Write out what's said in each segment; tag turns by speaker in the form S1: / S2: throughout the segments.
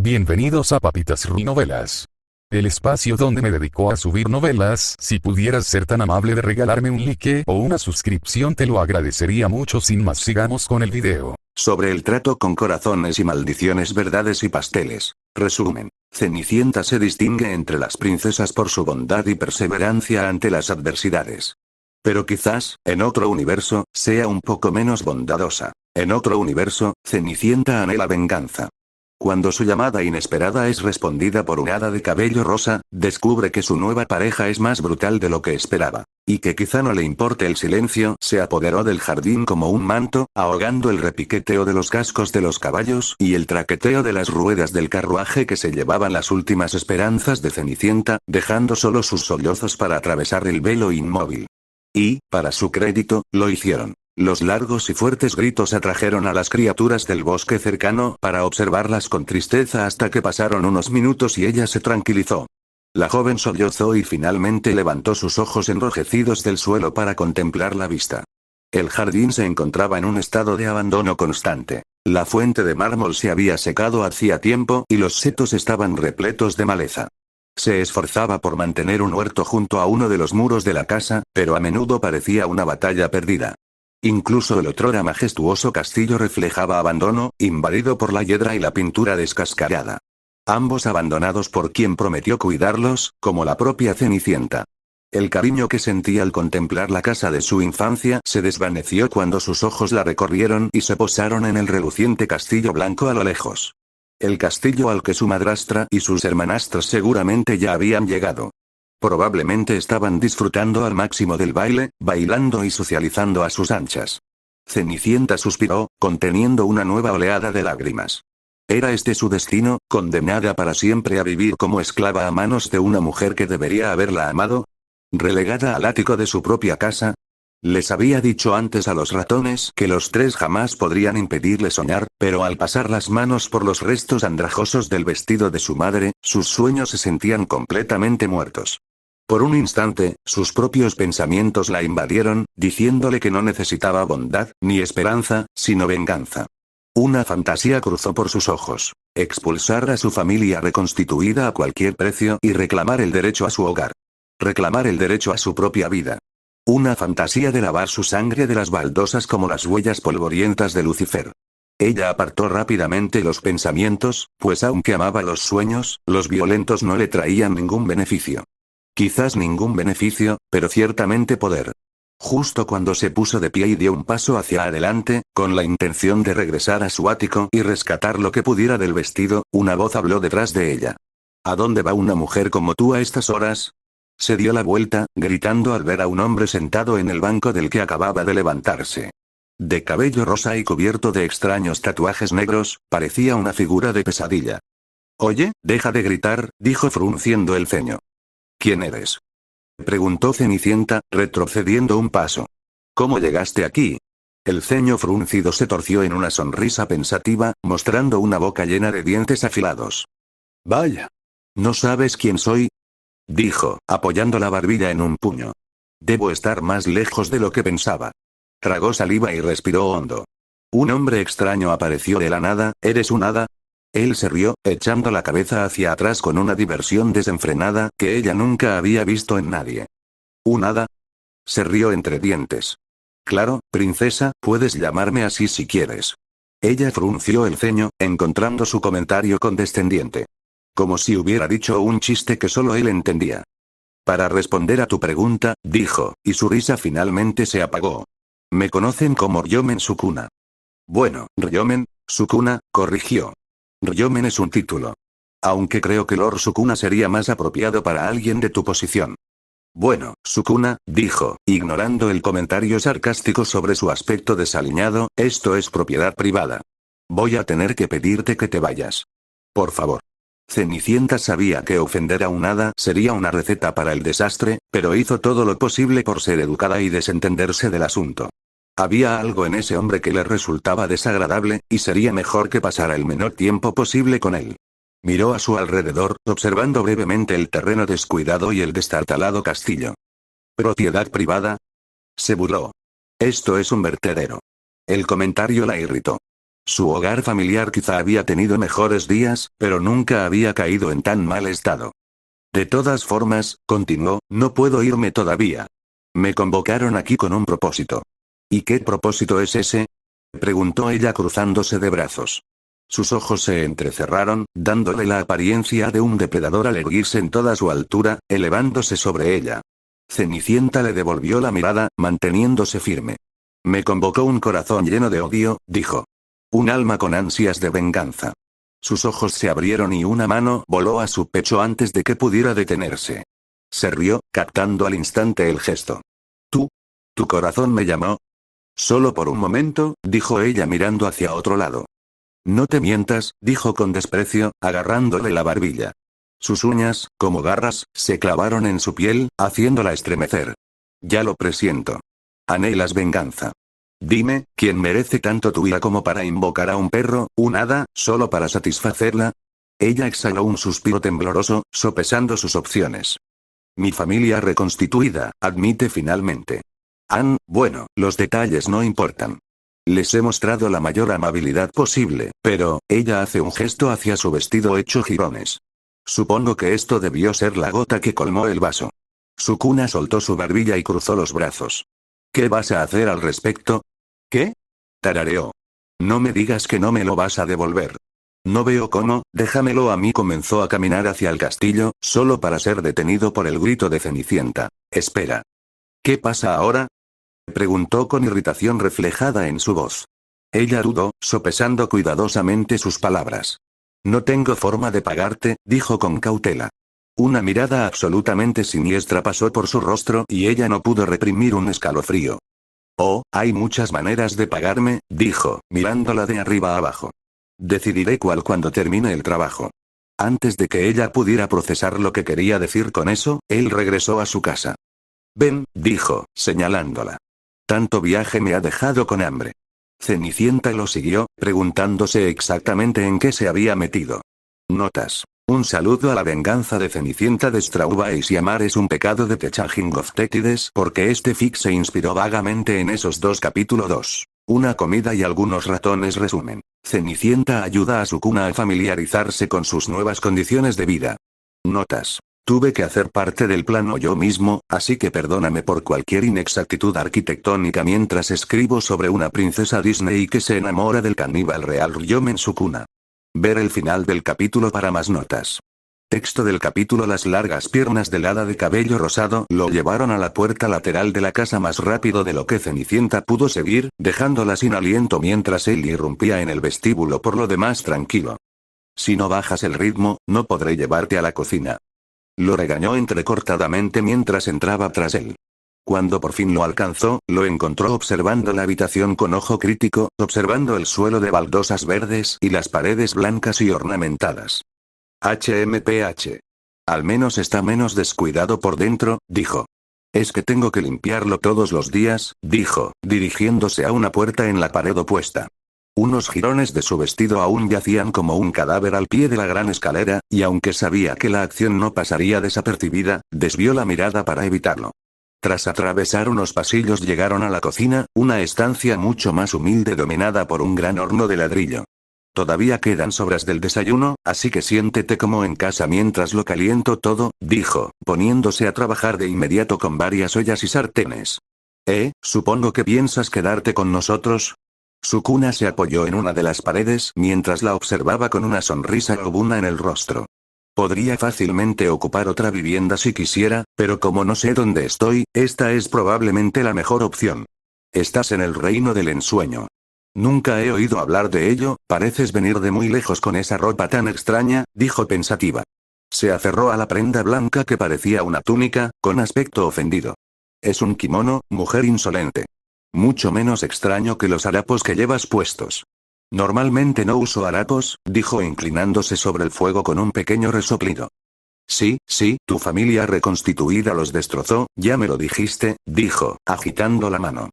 S1: Bienvenidos a Papitas Ru Novelas. El espacio donde me dedico a subir novelas. Si pudieras ser tan amable de regalarme un like o una suscripción te lo agradecería mucho. Sin más, sigamos con el video.
S2: Sobre el trato con corazones y maldiciones, verdades y pasteles. Resumen. Cenicienta se distingue entre las princesas por su bondad y perseverancia ante las adversidades. Pero quizás, en otro universo, sea un poco menos bondadosa. En otro universo, Cenicienta anhela venganza. Cuando su llamada inesperada es respondida por un hada de cabello rosa, descubre que su nueva pareja es más brutal de lo que esperaba. Y que quizá no le importe el silencio, se apoderó del jardín como un manto, ahogando el repiqueteo de los cascos de los caballos y el traqueteo de las ruedas del carruaje que se llevaban las últimas esperanzas de Cenicienta, dejando solo sus sollozos para atravesar el velo inmóvil. Y, para su crédito, lo hicieron. Los largos y fuertes gritos atrajeron a las criaturas del bosque cercano para observarlas con tristeza hasta que pasaron unos minutos y ella se tranquilizó. La joven sollozó y finalmente levantó sus ojos enrojecidos del suelo para contemplar la vista. El jardín se encontraba en un estado de abandono constante. La fuente de mármol se había secado hacía tiempo y los setos estaban repletos de maleza. Se esforzaba por mantener un huerto junto a uno de los muros de la casa, pero a menudo parecía una batalla perdida. Incluso el otrora majestuoso castillo reflejaba abandono, invadido por la hiedra y la pintura descascarada. Ambos abandonados por quien prometió cuidarlos, como la propia Cenicienta. El cariño que sentía al contemplar la casa de su infancia se desvaneció cuando sus ojos la recorrieron y se posaron en el reluciente castillo blanco a lo lejos. El castillo al que su madrastra y sus hermanastras seguramente ya habían llegado. Probablemente estaban disfrutando al máximo del baile, bailando y socializando a sus anchas. Cenicienta suspiró, conteniendo una nueva oleada de lágrimas. ¿Era este su destino, condenada para siempre a vivir como esclava a manos de una mujer que debería haberla amado? ¿Relegada al ático de su propia casa? Les había dicho antes a los ratones que los tres jamás podrían impedirle soñar, pero al pasar las manos por los restos andrajosos del vestido de su madre, sus sueños se sentían completamente muertos. Por un instante, sus propios pensamientos la invadieron, diciéndole que no necesitaba bondad, ni esperanza, sino venganza. Una fantasía cruzó por sus ojos. Expulsar a su familia reconstituida a cualquier precio y reclamar el derecho a su hogar. Reclamar el derecho a su propia vida. Una fantasía de lavar su sangre de las baldosas como las huellas polvorientas de Lucifer. Ella apartó rápidamente los pensamientos, pues aunque amaba los sueños, los violentos no le traían ningún beneficio. Quizás ningún beneficio, pero ciertamente poder. Justo cuando se puso de pie y dio un paso hacia adelante, con la intención de regresar a su ático y rescatar lo que pudiera del vestido, una voz habló detrás de ella. ¿A dónde va una mujer como tú a estas horas? Se dio la vuelta, gritando al ver a un hombre sentado en el banco del que acababa de levantarse. De cabello rosa y cubierto de extraños tatuajes negros, parecía una figura de pesadilla. Oye, deja de gritar, dijo frunciendo el ceño. ¿Quién eres? Preguntó Cenicienta, retrocediendo un paso. ¿Cómo llegaste aquí? El ceño fruncido se torció en una sonrisa pensativa, mostrando una boca llena de dientes afilados. Vaya. ¿No sabes quién soy? Dijo, apoyando la barbilla en un puño. Debo estar más lejos de lo que pensaba. Tragó saliva y respiró hondo. Un hombre extraño apareció de la nada. ¿Eres un hada? Él se rió, echando la cabeza hacia atrás con una diversión desenfrenada que ella nunca había visto en nadie. ¿Un hada? Se rió entre dientes. Claro, princesa, puedes llamarme así si quieres. Ella frunció el ceño, encontrando su comentario condescendiente. Como si hubiera dicho un chiste que solo él entendía. Para responder a tu pregunta, dijo, y su risa finalmente se apagó. Me conocen como Ryomen Sukuna. Bueno, Ryomen, Sukuna, corrigió. Ryomen es un título. Aunque creo que Lord Sukuna sería más apropiado para alguien de tu posición. Bueno, Sukuna, dijo, ignorando el comentario sarcástico sobre su aspecto desaliñado, esto es propiedad privada. Voy a tener que pedirte que te vayas. Por favor. Cenicienta sabía que ofender a un hada sería una receta para el desastre, pero hizo todo lo posible por ser educada y desentenderse del asunto. Había algo en ese hombre que le resultaba desagradable, y sería mejor que pasara el menor tiempo posible con él. Miró a su alrededor, observando brevemente el terreno descuidado y el destartalado castillo. ¿Propiedad privada? Se burló. Esto es un vertedero. El comentario la irritó. Su hogar familiar quizá había tenido mejores días, pero nunca había caído en tan mal estado. De todas formas, continuó, no puedo irme todavía. Me convocaron aquí con un propósito. ¿Y qué propósito es ese? Preguntó ella cruzándose de brazos. Sus ojos se entrecerraron, dándole la apariencia de un depredador al erguirse en toda su altura, elevándose sobre ella. Cenicienta le devolvió la mirada, manteniéndose firme. Me convocó un corazón lleno de odio, dijo. Un alma con ansias de venganza. Sus ojos se abrieron y una mano voló a su pecho antes de que pudiera detenerse. Se rió, captando al instante el gesto. ¿Tu corazón me llamó? Solo por un momento, dijo ella mirando hacia otro lado. No te mientas, dijo con desprecio, agarrándole la barbilla. Sus uñas, como garras, se clavaron en su piel, haciéndola estremecer. Ya lo presiento. Anhelas venganza. Dime, ¿quién merece tanto tu ira como para invocar a un perro, un hada, solo para satisfacerla? Ella exhaló un suspiro tembloroso, sopesando sus opciones. Mi familia reconstituida, admite finalmente. Bueno, los detalles no importan. Les he mostrado la mayor amabilidad posible, pero, ella hace un gesto hacia su vestido hecho jirones. Supongo que esto debió ser la gota que colmó el vaso. Sukuna soltó su barbilla y cruzó los brazos. ¿Qué vas a hacer al respecto? ¿Qué? Tarareó. No me digas que no me lo vas a devolver. No veo cómo, déjamelo a mí. Comenzó a caminar hacia el castillo, solo para ser detenido por el grito de Cenicienta. Espera. ¿Qué pasa ahora? Preguntó con irritación reflejada en su voz. Ella dudó, sopesando cuidadosamente sus palabras. No tengo forma de pagarte, dijo con cautela. Una mirada absolutamente siniestra pasó por su rostro y ella no pudo reprimir un escalofrío. Oh, hay muchas maneras de pagarme, dijo, mirándola de arriba a abajo. Decidiré cuál cuando termine el trabajo. Antes de que ella pudiera procesar lo que quería decir con eso, él regresó a su casa. Ven, dijo, señalándola. Tanto viaje me ha dejado con hambre. Cenicienta lo siguió, preguntándose exactamente en qué se había metido. Notas. Un saludo a la venganza de Cenicienta de Straubais y amar es un pecado de The Changing of Tétides porque este fic se inspiró vagamente en esos dos. Capítulo 2. Una comida y algunos ratones. Resumen. Cenicienta ayuda a Sukuna a familiarizarse con sus nuevas condiciones de vida. Notas. Tuve que hacer parte del plano yo mismo, así que perdóname por cualquier inexactitud arquitectónica mientras escribo sobre una princesa Disney que se enamora del caníbal real Ryomen Sukuna. Ver el final del capítulo para más notas. Texto del capítulo. Las largas piernas del hada de cabello rosado lo llevaron a la puerta lateral de la casa más rápido de lo que Cenicienta pudo seguir, dejándola sin aliento mientras él irrumpía en el vestíbulo. Por lo demás tranquilo. Si no bajas el ritmo, no podré llevarte a la cocina. Lo regañó entrecortadamente mientras entraba tras él. Cuando por fin lo alcanzó, lo encontró observando la habitación con ojo crítico, observando el suelo de baldosas verdes y las paredes blancas y ornamentadas. HMPH. Al menos está menos descuidado por dentro, dijo. Es que tengo que limpiarlo todos los días, dijo, dirigiéndose a una puerta en la pared opuesta. Unos jirones de su vestido aún yacían como un cadáver al pie de la gran escalera, y aunque sabía que la acción no pasaría desapercibida, desvió la mirada para evitarlo. Tras atravesar unos pasillos llegaron a la cocina, una estancia mucho más humilde dominada por un gran horno de ladrillo. Todavía quedan sobras del desayuno, así que siéntete como en casa mientras lo caliento todo, dijo, poniéndose a trabajar de inmediato con varias ollas y sartenes. Supongo que piensas quedarte con nosotros. Sukuna se apoyó en una de las paredes mientras la observaba con una sonrisa lobuna en el rostro. Podría fácilmente ocupar otra vivienda si quisiera, pero como no sé dónde estoy, esta es probablemente la mejor opción. Estás en el reino del ensueño. Nunca he oído hablar de ello, pareces venir de muy lejos con esa ropa tan extraña, dijo pensativa. Se aferró a la prenda blanca que parecía una túnica, con aspecto ofendido. Es un kimono, mujer insolente. Mucho menos extraño que los harapos que llevas puestos. Normalmente no uso harapos, dijo inclinándose sobre el fuego con un pequeño resoplido. Sí, tu familia reconstituida los destrozó, ya me lo dijiste, dijo, agitando la mano.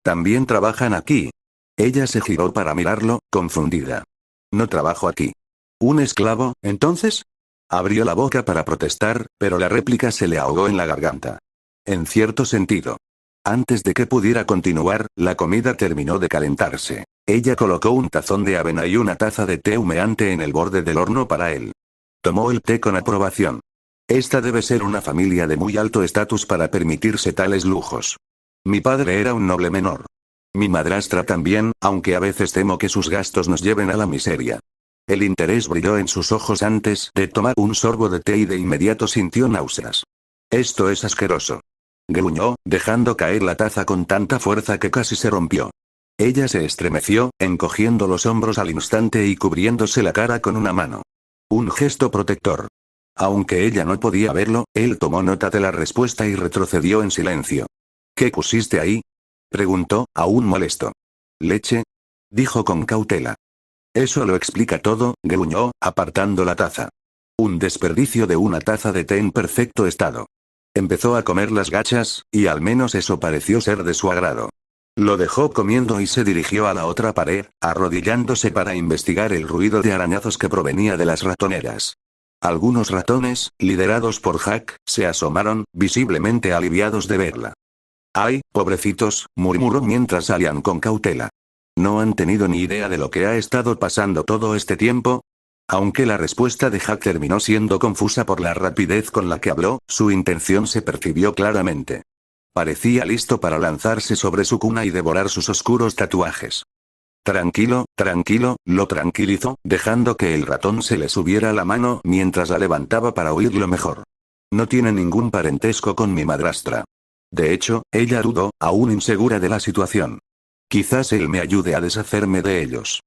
S2: También trabajan aquí. Ella se giró para mirarlo, confundida. No trabajo aquí. ¿Un esclavo, entonces? Abrió la boca para protestar, pero la réplica se le ahogó en la garganta. En cierto sentido. Antes de que pudiera continuar, la comida terminó de calentarse. Ella colocó un tazón de avena y una taza de té humeante en el borde del horno para él. Tomó el té con aprobación. Esta debe ser una familia de muy alto estatus para permitirse tales lujos. Mi padre era un noble menor. Mi madrastra también, aunque a veces temo que sus gastos nos lleven a la miseria. El interés brilló en sus ojos antes de tomar un sorbo de té y de inmediato sintió náuseas. Esto es asqueroso. Gruñó, dejando caer la taza con tanta fuerza que casi se rompió. Ella se estremeció, encogiendo los hombros al instante y cubriéndose la cara con una mano. Un gesto protector. Aunque ella no podía verlo, él tomó nota de la respuesta y retrocedió en silencio. ¿Qué pusiste ahí?, preguntó, aún molesto. ¿Leche?, dijo con cautela. Eso lo explica todo, gruñó, apartando la taza. Un desperdicio de una taza de té en perfecto estado. Empezó a comer las gachas, y al menos eso pareció ser de su agrado. Lo dejó comiendo y se dirigió a la otra pared, arrodillándose para investigar el ruido de arañazos que provenía de las ratoneras. Algunos ratones, liderados por Jack, se asomaron, visiblemente aliviados de verla. «Ay, pobrecitos», murmuró mientras salían con cautela. ¿No han tenido ni idea de lo que ha estado pasando todo este tiempo? Aunque la respuesta de Jack terminó siendo confusa por la rapidez con la que habló, su intención se percibió claramente. Parecía listo para lanzarse sobre su cuna y devorar sus oscuros tatuajes. Tranquilo, tranquilo, lo tranquilizó, dejando que el ratón se le subiera a la mano mientras la levantaba para oírlo mejor. No tiene ningún parentesco con mi madrastra. De hecho, ella dudó, aún insegura de la situación. Quizás él me ayude a deshacerme de ellos.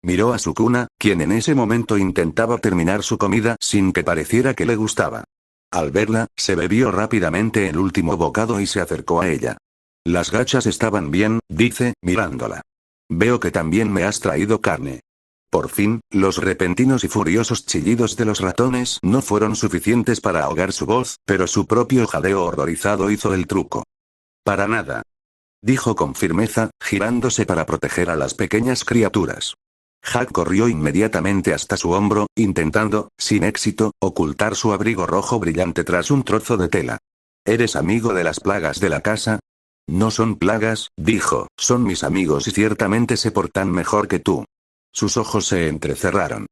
S2: Miró a su cuna, quien en ese momento intentaba terminar su comida sin que pareciera que le gustaba. Al verla, se bebió rápidamente el último bocado y se acercó a ella. Las gachas estaban bien, dice, mirándola. Veo que también me has traído carne. Por fin, los repentinos y furiosos chillidos de los ratones no fueron suficientes para ahogar su voz, pero su propio jadeo horrorizado hizo el truco. Para nada. Dijo con firmeza, girándose para proteger a las pequeñas criaturas. Jack corrió inmediatamente hasta su hombro, intentando, sin éxito, ocultar su abrigo rojo brillante tras un trozo de tela. ¿Eres amigo de las plagas de la casa? No son plagas, dijo, son mis amigos y ciertamente se portan mejor que tú. Sus ojos se entrecerraron.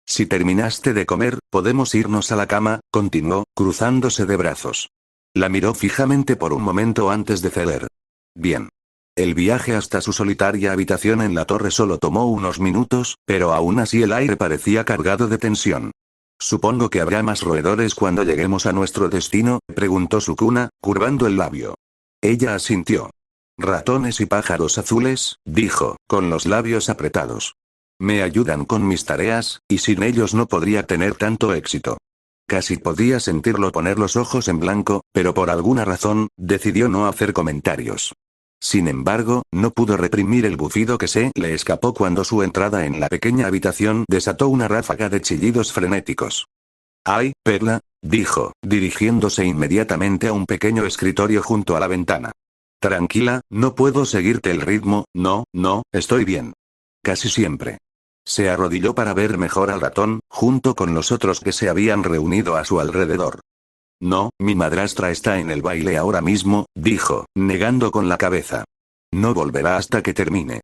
S2: Si terminaste de comer, podemos irnos a la cama, continuó, cruzándose de brazos. La miró fijamente por un momento antes de ceder. Bien. El viaje hasta su solitaria habitación en la torre solo tomó unos minutos, pero aún así el aire parecía cargado de tensión. Supongo que habrá más roedores cuando lleguemos a nuestro destino, preguntó Sukuna, curvando el labio. Ella asintió. Ratones y pájaros azules, dijo, con los labios apretados. Me ayudan con mis tareas, y sin ellos no podría tener tanto éxito. Casi podía sentirlo poner los ojos en blanco, pero por alguna razón, decidió no hacer comentarios. Sin embargo, no pudo reprimir el bufido que se le escapó cuando su entrada en la pequeña habitación desató una ráfaga de chillidos frenéticos. «Ay, Perla», dijo, dirigiéndose inmediatamente a un pequeño escritorio junto a la ventana. «Tranquila, no puedo seguirte el ritmo, no, estoy bien. Casi siempre». Se arrodilló para ver mejor al ratón, junto con los otros que se habían reunido a su alrededor. «No, mi madrastra está en el baile ahora mismo», dijo, negando con la cabeza. «No volverá hasta que termine».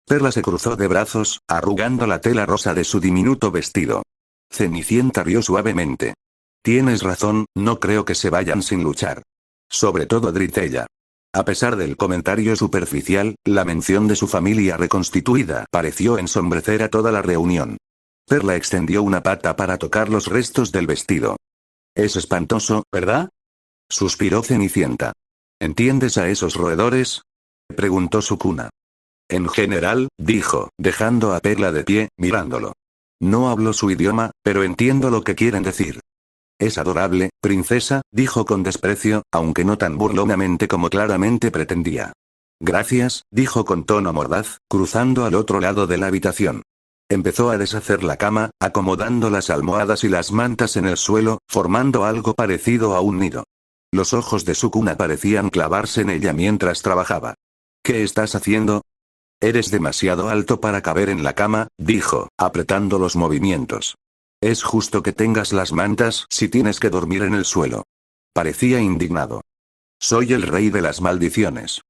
S2: Perla se cruzó de brazos, arrugando la tela rosa de su diminuto vestido. Cenicienta rió suavemente. «Tienes razón, no creo que se vayan sin luchar. Sobre todo Dritella». A pesar del comentario superficial, la mención de su familia reconstituida pareció ensombrecer a toda la reunión. Perla extendió una pata para tocar los restos del vestido. «Es espantoso, ¿verdad?», suspiró Cenicienta. «¿Entiendes a esos roedores?», preguntó Sukuna. «En general», dijo, dejando a Perla de pie, mirándolo. «No hablo su idioma, pero entiendo lo que quieren decir». «Es adorable, princesa», dijo con desprecio, aunque no tan burlonamente como claramente pretendía. «Gracias», dijo con tono mordaz, cruzando al otro lado de la habitación. Empezó a deshacer la cama, acomodando las almohadas y las mantas en el suelo, formando algo parecido a un nido. Los ojos de Sukuna parecían clavarse en ella mientras trabajaba. «¿Qué estás haciendo?». «Eres demasiado alto para caber en la cama», dijo, apretando los movimientos. «Es justo que tengas las mantas si tienes que dormir en el suelo». Parecía indignado. «Soy el rey de las maldiciones.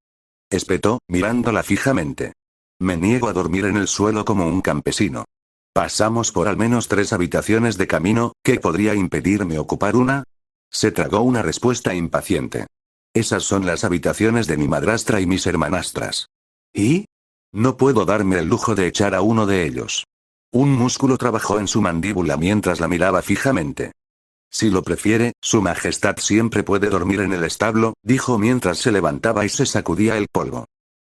S2: espetó, mirándola fijamente. Me niego a dormir en el suelo como un campesino. Pasamos por al menos 3 habitaciones de camino, ¿qué podría impedirme ocupar una? Se tragó una respuesta impaciente. Esas son las habitaciones de mi madrastra y mis hermanastras. ¿Y? No puedo darme el lujo de echar a uno de ellos. Un músculo trabajó en su mandíbula mientras la miraba fijamente. Si lo prefiere, Su Majestad siempre puede dormir en el establo, dijo mientras se levantaba y se sacudía el polvo.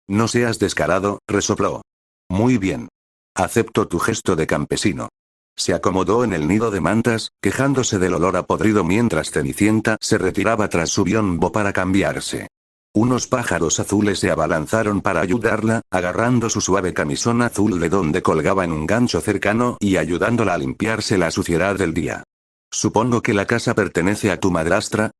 S2: No seas descarado, resopló. Muy bien. Acepto tu gesto de campesino. Se acomodó en el nido de mantas, quejándose del olor a podrido mientras Cenicienta se retiraba tras su biombo para cambiarse. Unos pájaros azules se abalanzaron para ayudarla, agarrando su suave camisón azul de donde colgaba en un gancho cercano y ayudándola a limpiarse la suciedad del día. «Supongo que la casa pertenece a tu madrastra»,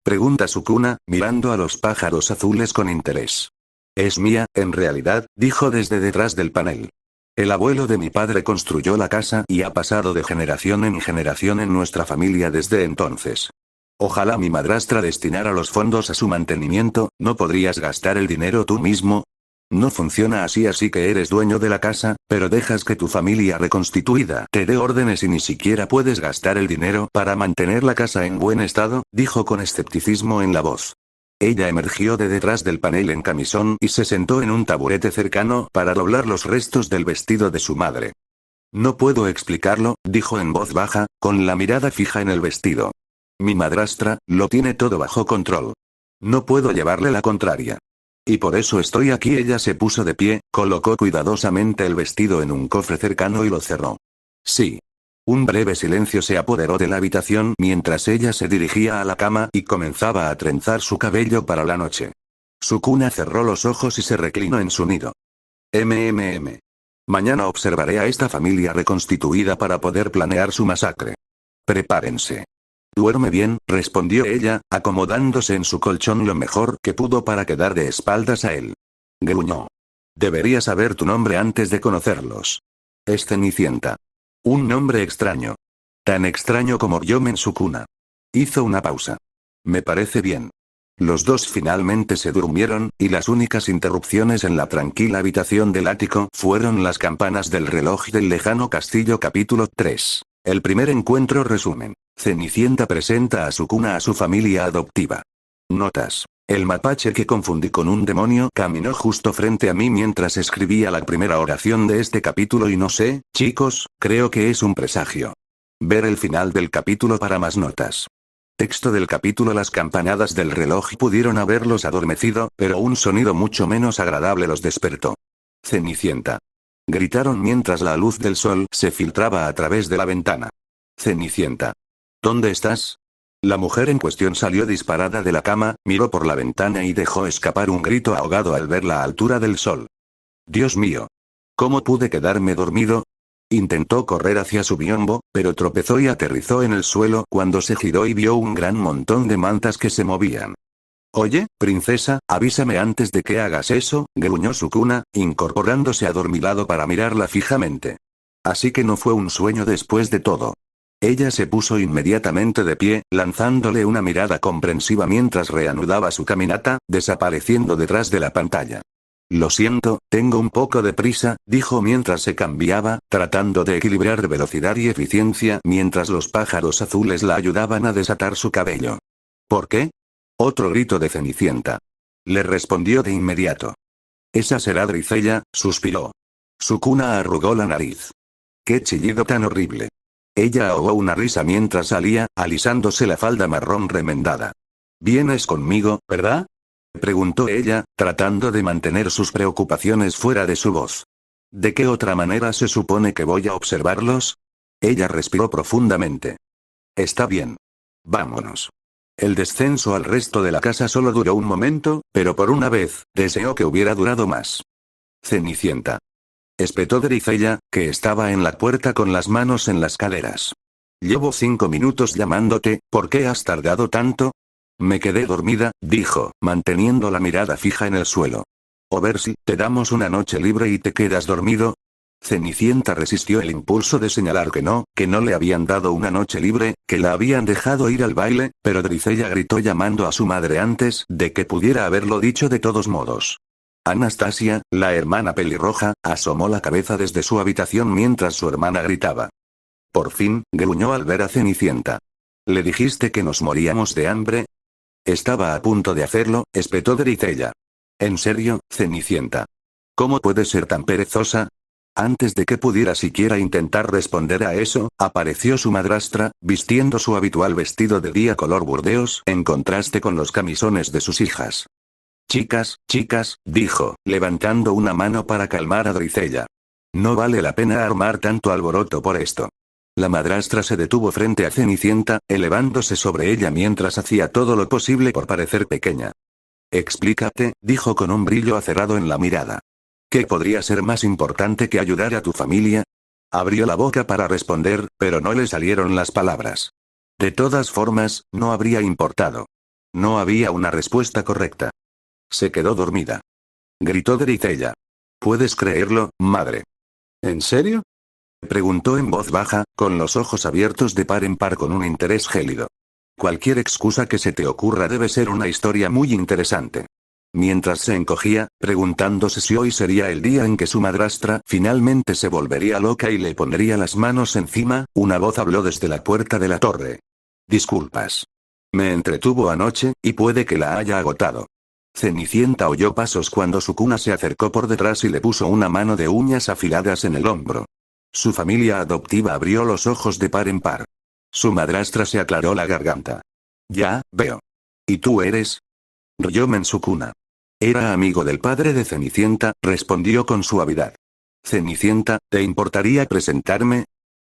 S2: pregunta Sukuna, mirando a los pájaros azules con interés. «Es mía, en realidad», dijo desde detrás del panel. «El abuelo de mi padre construyó la casa y ha pasado de generación en generación en nuestra familia desde entonces. Ojalá mi madrastra destinara los fondos a su mantenimiento, ¿no podrías gastar el dinero tú mismo? No funciona así que eres dueño de la casa, pero dejas que tu familia reconstituida te dé órdenes y ni siquiera puedes gastar el dinero para mantener la casa en buen estado», dijo con escepticismo en la voz. Ella emergió de detrás del panel en camisón y se sentó en un taburete cercano para doblar los restos del vestido de su madre. «No puedo explicarlo», dijo en voz baja, con la mirada fija en el vestido. «Mi madrastra lo tiene todo bajo control. No puedo llevarle la contraria. Y por eso estoy aquí». Ella se puso de pie, colocó cuidadosamente el vestido en un cofre cercano y lo cerró. «Sí». Un breve silencio se apoderó de la habitación mientras ella se dirigía a la cama y comenzaba a trenzar su cabello para la noche. Sukuna cerró los ojos y se reclinó en su nido. Mañana observaré a esta familia reconstituida para poder planear su masacre. Prepárense. Duerme bien, respondió ella, acomodándose en su colchón lo mejor que pudo para quedar de espaldas a él. Gruñó. Debería saber tu nombre antes de conocerlos. Es Cenicienta. Un nombre extraño. Tan extraño como Yomen Sukuna. Hizo una pausa. Me parece bien. Los dos finalmente se durmieron, y las únicas interrupciones en la tranquila habitación del ático fueron las campanas del reloj del lejano castillo. Capítulo 3. El primer encuentro. Resumen. Cenicienta presenta a Sukuna a su familia adoptiva. Notas. El mapache que confundí con un demonio caminó justo frente a mí mientras escribía la primera oración de este capítulo y no sé, chicos, creo que es un presagio. Ver el final del capítulo para más notas. Texto del capítulo. Las campanadas del reloj pudieron haberlos adormecido, pero un sonido mucho menos agradable los despertó. Cenicienta. Gritaron mientras la luz del sol se filtraba a través de la ventana. Cenicienta. ¿Dónde estás? La mujer en cuestión salió disparada de la cama, miró por la ventana y dejó escapar un grito ahogado al ver la altura del sol. Dios mío. ¿Cómo pude quedarme dormido? Intentó correr hacia su biombo, pero tropezó y aterrizó en el suelo cuando se giró y vio un gran montón de mantas que se movían. Oye, princesa, avísame antes de que hagas eso, gruñó Sukuna, incorporándose adormilado para mirarla fijamente. Así que no fue un sueño después de todo. Ella se puso inmediatamente de pie, lanzándole una mirada comprensiva mientras reanudaba su caminata, desapareciendo detrás de la pantalla. Lo siento, tengo un poco de prisa, dijo mientras se cambiaba, tratando de equilibrar velocidad y eficiencia mientras los pájaros azules la ayudaban a desatar su cabello. ¿Por qué? Otro grito de Cenicienta. Le respondió de inmediato. Esa será Drizella, suspiró. Sukuna arrugó la nariz. ¡Qué chillido tan horrible! Ella ahogó una risa mientras salía, alisándose la falda marrón remendada. ¿Vienes conmigo, verdad? Preguntó ella, tratando de mantener sus preocupaciones fuera de su voz. ¿De qué otra manera se supone que voy a observarlos? Ella respiró profundamente. Está bien. Vámonos. El descenso al resto de la casa solo duró un momento, pero por una vez, deseó que hubiera durado más. Cenicienta. Espetó Drizella, que estaba en la puerta con las manos en las caderas. Llevo 5 minutos llamándote, ¿por qué has tardado tanto? Me quedé dormida, dijo, manteniendo la mirada fija en el suelo. O ver si te damos una noche libre y te quedas dormido. Cenicienta resistió el impulso de señalar que no le habían dado una noche libre, que la habían dejado ir al baile, pero Drizella gritó llamando a su madre antes de que pudiera haberlo dicho de todos modos. Anastasia, la hermana pelirroja, asomó la cabeza desde su habitación mientras su hermana gritaba. Por fin, gruñó al ver a Cenicienta. ¿Le dijiste que nos moríamos de hambre? Estaba a punto de hacerlo, espetó Dricella. ¿En serio, Cenicienta? ¿Cómo puedes ser tan perezosa? Antes de que pudiera siquiera intentar responder a eso, apareció su madrastra, vistiendo su habitual vestido de día color burdeos en contraste con los camisones de sus hijas. Chicas, dijo, levantando una mano para calmar a Dricella. No vale la pena armar tanto alboroto por esto. La madrastra se detuvo frente a Cenicienta, elevándose sobre ella mientras hacía todo lo posible por parecer pequeña. Explícate, dijo con un brillo acerrado en la mirada. ¿Qué podría ser más importante que ayudar a tu familia? Abrió la boca para responder, pero no le salieron las palabras. De todas formas, no habría importado. No había una respuesta correcta. Se quedó dormida. Gritó Dricella. ¿Puedes creerlo, madre? ¿En serio? Preguntó en voz baja, con los ojos abiertos de par en par con un interés gélido. Cualquier excusa que se te ocurra debe ser una historia muy interesante. Mientras se encogía, preguntándose si hoy sería el día en que su madrastra finalmente se volvería loca y le pondría las manos encima, una voz habló desde la puerta de la torre. Disculpas. Me entretuvo anoche, y puede que la haya agotado. Cenicienta oyó pasos cuando Sukuna se acercó por detrás y le puso una mano de uñas afiladas en el hombro. Su familia adoptiva abrió los ojos de par en par. Su madrastra se aclaró la garganta. Ya, veo. ¿Y tú eres? Ryomen Sukuna. Era amigo del padre de Cenicienta, respondió con suavidad. Cenicienta, ¿te importaría presentarme?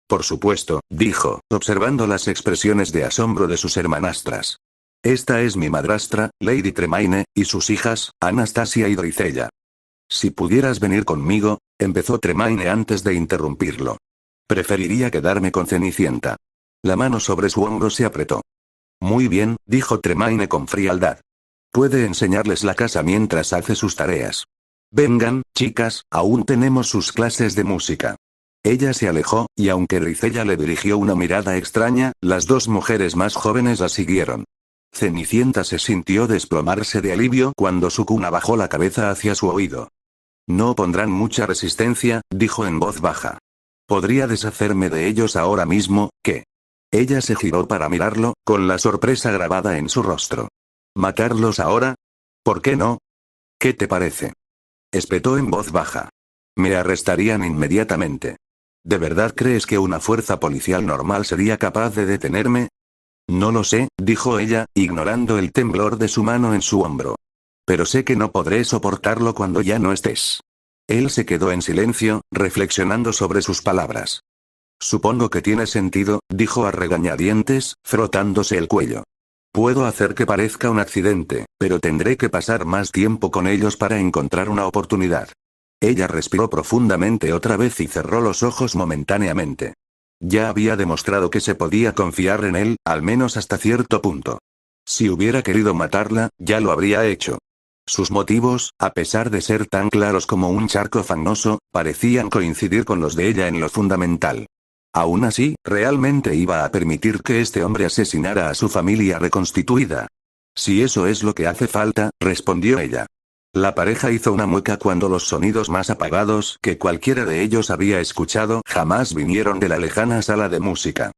S2: Por supuesto, dijo, observando las expresiones de asombro de sus hermanastras. Esta es mi madrastra, Lady Tremaine, y sus hijas, Anastasia y Dricella. Si pudieras venir conmigo, empezó Tremaine antes de interrumpirlo. Preferiría quedarme con Cenicienta. La mano sobre su hombro se apretó. Muy bien, dijo Tremaine con frialdad. Puede enseñarles la casa mientras hace sus tareas. Vengan, chicas, aún tenemos sus clases de música. Ella se alejó, y aunque Dricella le dirigió una mirada extraña, las dos mujeres más jóvenes la siguieron. Cenicienta se sintió desplomarse de alivio cuando Sukuna bajó la cabeza hacia su oído. No pondrán mucha resistencia, dijo en voz baja. Podría deshacerme de ellos ahora mismo, ¿qué? Ella se giró para mirarlo, con la sorpresa grabada en su rostro. ¿Matarlos ahora? ¿Por qué no? ¿Qué te parece? Espetó en voz baja. Me arrestarían inmediatamente. ¿De verdad crees que una fuerza policial normal sería capaz de detenerme? No lo sé, dijo ella, ignorando el temblor de su mano en su hombro. Pero sé que no podré soportarlo cuando ya no estés. Él se quedó en silencio, reflexionando sobre sus palabras. Supongo que tiene sentido, dijo a regañadientes, frotándose el cuello. Puedo hacer que parezca un accidente, pero tendré que pasar más tiempo con ellos para encontrar una oportunidad. Ella respiró profundamente otra vez y cerró los ojos momentáneamente. Ya había demostrado que se podía confiar en él, al menos hasta cierto punto. Si hubiera querido matarla, ya lo habría hecho. Sus motivos, a pesar de ser tan claros como un charco fangoso, parecían coincidir con los de ella en lo fundamental. Aún así, ¿realmente iba a permitir que este hombre asesinara a su familia reconstituida? Si eso es lo que hace falta, respondió ella. La pareja hizo una mueca cuando los sonidos más apagados que cualquiera de ellos había escuchado jamás vinieron de la lejana sala de música.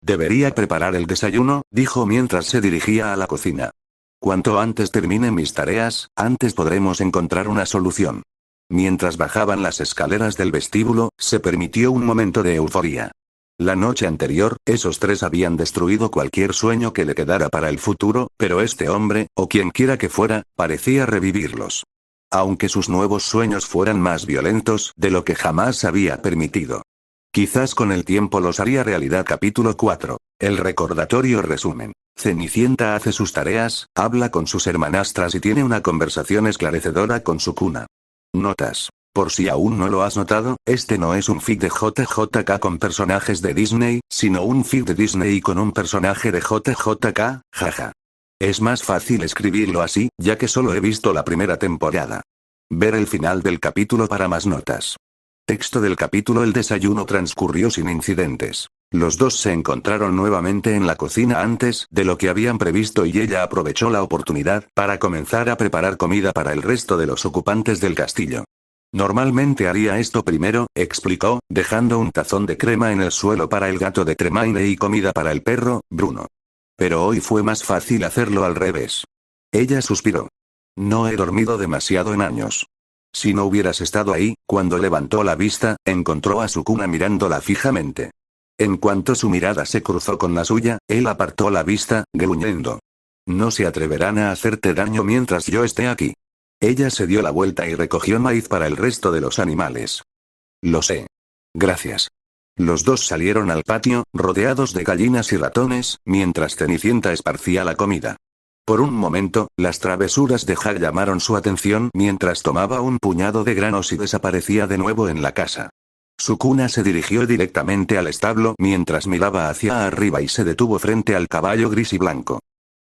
S2: Debería preparar el desayuno, dijo mientras se dirigía a la cocina. Cuanto antes termine mis tareas, antes podremos encontrar una solución. Mientras bajaban las escaleras del vestíbulo, se permitió un momento de euforía. La noche anterior, esos tres habían destruido cualquier sueño que le quedara para el futuro, pero este hombre, o quien quiera que fuera, parecía revivirlos. Aunque sus nuevos sueños fueran más violentos de lo que jamás había permitido. Quizás con el tiempo los haría realidad. Capítulo 4. El recordatorio resumen. Cenicienta hace sus tareas, habla con sus hermanastras y tiene una conversación esclarecedora con Sukuna. Notas. Por si aún no lo has notado, este no es un fic de JJK con personajes de Disney, sino un fic de Disney con un personaje de JJK, jaja. Es más fácil escribirlo así, ya que solo he visto la primera temporada. Ver el final del capítulo para más notas. Texto del capítulo. El desayuno transcurrió sin incidentes. Los dos se encontraron nuevamente en la cocina antes de lo que habían previsto y ella aprovechó la oportunidad para comenzar a preparar comida para el resto de los ocupantes del castillo. Normalmente haría esto primero, explicó, dejando un tazón de crema en el suelo para el gato de Tremaine y comida para el perro, Bruno. Pero hoy fue más fácil hacerlo al revés. Ella suspiró. No he dormido demasiado en años. Si no hubieras estado ahí, cuando levantó la vista, encontró a Sukuna mirándola fijamente. En cuanto su mirada se cruzó con la suya, él apartó la vista, gruñendo. No se atreverán a hacerte daño mientras yo esté aquí. Ella se dio la vuelta y recogió maíz para el resto de los animales. Lo sé. Gracias. Los dos salieron al patio, rodeados de gallinas y ratones, mientras Cenicienta esparcía la comida. Por un momento, las travesuras de Hag llamaron su atención mientras tomaba un puñado de granos y desaparecía de nuevo en la casa. Sukuna se dirigió directamente al establo mientras miraba hacia arriba y se detuvo frente al caballo gris y blanco.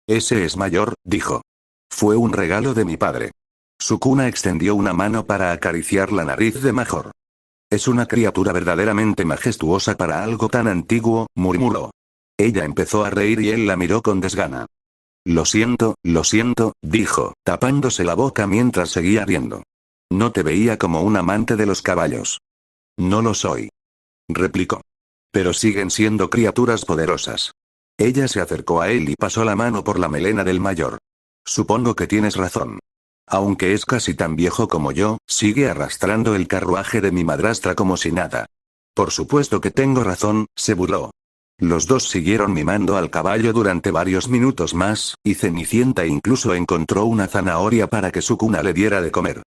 S2: Ese es mayor, dijo. Fue un regalo de mi padre. Sukuna extendió una mano para acariciar la nariz de Major. Es una criatura verdaderamente majestuosa para algo tan antiguo, murmuró. Ella empezó a reír y él la miró con desgana. Lo siento, dijo, tapándose la boca mientras seguía riendo. No te veía como un amante de los caballos. No lo soy. Replicó. Pero siguen siendo criaturas poderosas. Ella se acercó a él y pasó la mano por la melena del mayor. Supongo que tienes razón. Aunque es casi tan viejo como yo, sigue arrastrando el carruaje de mi madrastra como si nada. Por supuesto que tengo razón, se burló. Los dos siguieron mimando al caballo durante varios minutos más, y Cenicienta incluso encontró una zanahoria para que Sukuna le diera de comer.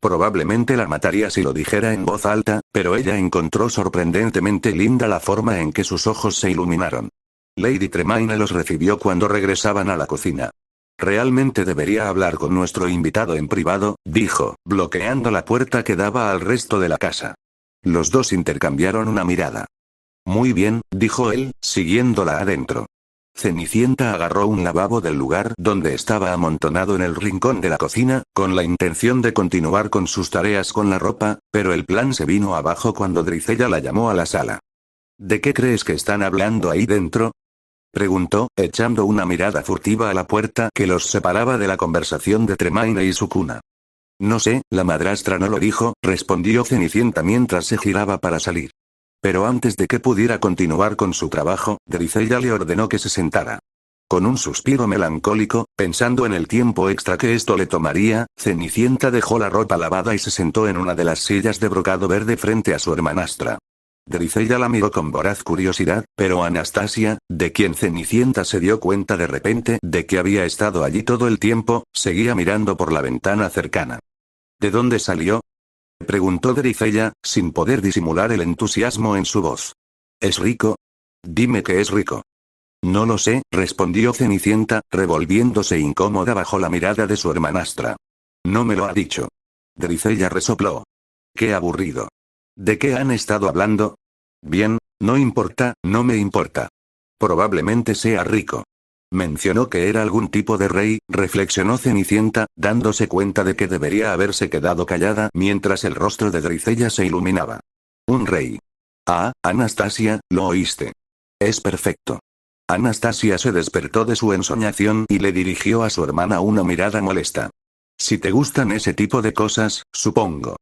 S2: Probablemente la mataría si lo dijera en voz alta, pero ella encontró sorprendentemente linda la forma en que sus ojos se iluminaron. Lady Tremaine los recibió cuando regresaban a la cocina. Realmente debería hablar con nuestro invitado en privado, dijo, bloqueando la puerta que daba al resto de la casa. Los dos intercambiaron una mirada. Muy bien, dijo él, siguiéndola adentro. Cenicienta agarró un lavabo del lugar donde estaba amontonado en el rincón de la cocina, con la intención de continuar con sus tareas con la ropa, pero el plan se vino abajo cuando Drizella la llamó a la sala. ¿De qué crees que están hablando ahí dentro?, preguntó, echando una mirada furtiva a la puerta que los separaba de la conversación de Tremaine y Sukuna. No sé, la madrastra no lo dijo, respondió Cenicienta mientras se giraba para salir. Pero antes de que pudiera continuar con su trabajo, Drizella le ordenó que se sentara. Con un suspiro melancólico, pensando en el tiempo extra que esto le tomaría, Cenicienta dejó la ropa lavada y se sentó en una de las sillas de brocado verde frente a su hermanastra. Drizella la miró con voraz curiosidad, pero Anastasia, de quien Cenicienta se dio cuenta de repente de que había estado allí todo el tiempo, seguía mirando por la ventana cercana. ¿De dónde salió?, preguntó Drizella, sin poder disimular el entusiasmo en su voz. ¿Es rico? Dime que es rico. No lo sé, respondió Cenicienta, revolviéndose incómoda bajo la mirada de su hermanastra. No me lo ha dicho. Drizella resopló. Qué aburrido. ¿De qué han estado hablando? Bien, no importa, no me importa. Probablemente sea rico. Mencionó que era algún tipo de rey, reflexionó Cenicienta, dándose cuenta de que debería haberse quedado callada mientras el rostro de Drizella se iluminaba. Un rey. Ah, Anastasia, lo oíste. Es perfecto. Anastasia se despertó de su ensoñación y le dirigió a su hermana una mirada molesta. Si te gustan ese tipo de cosas, supongo.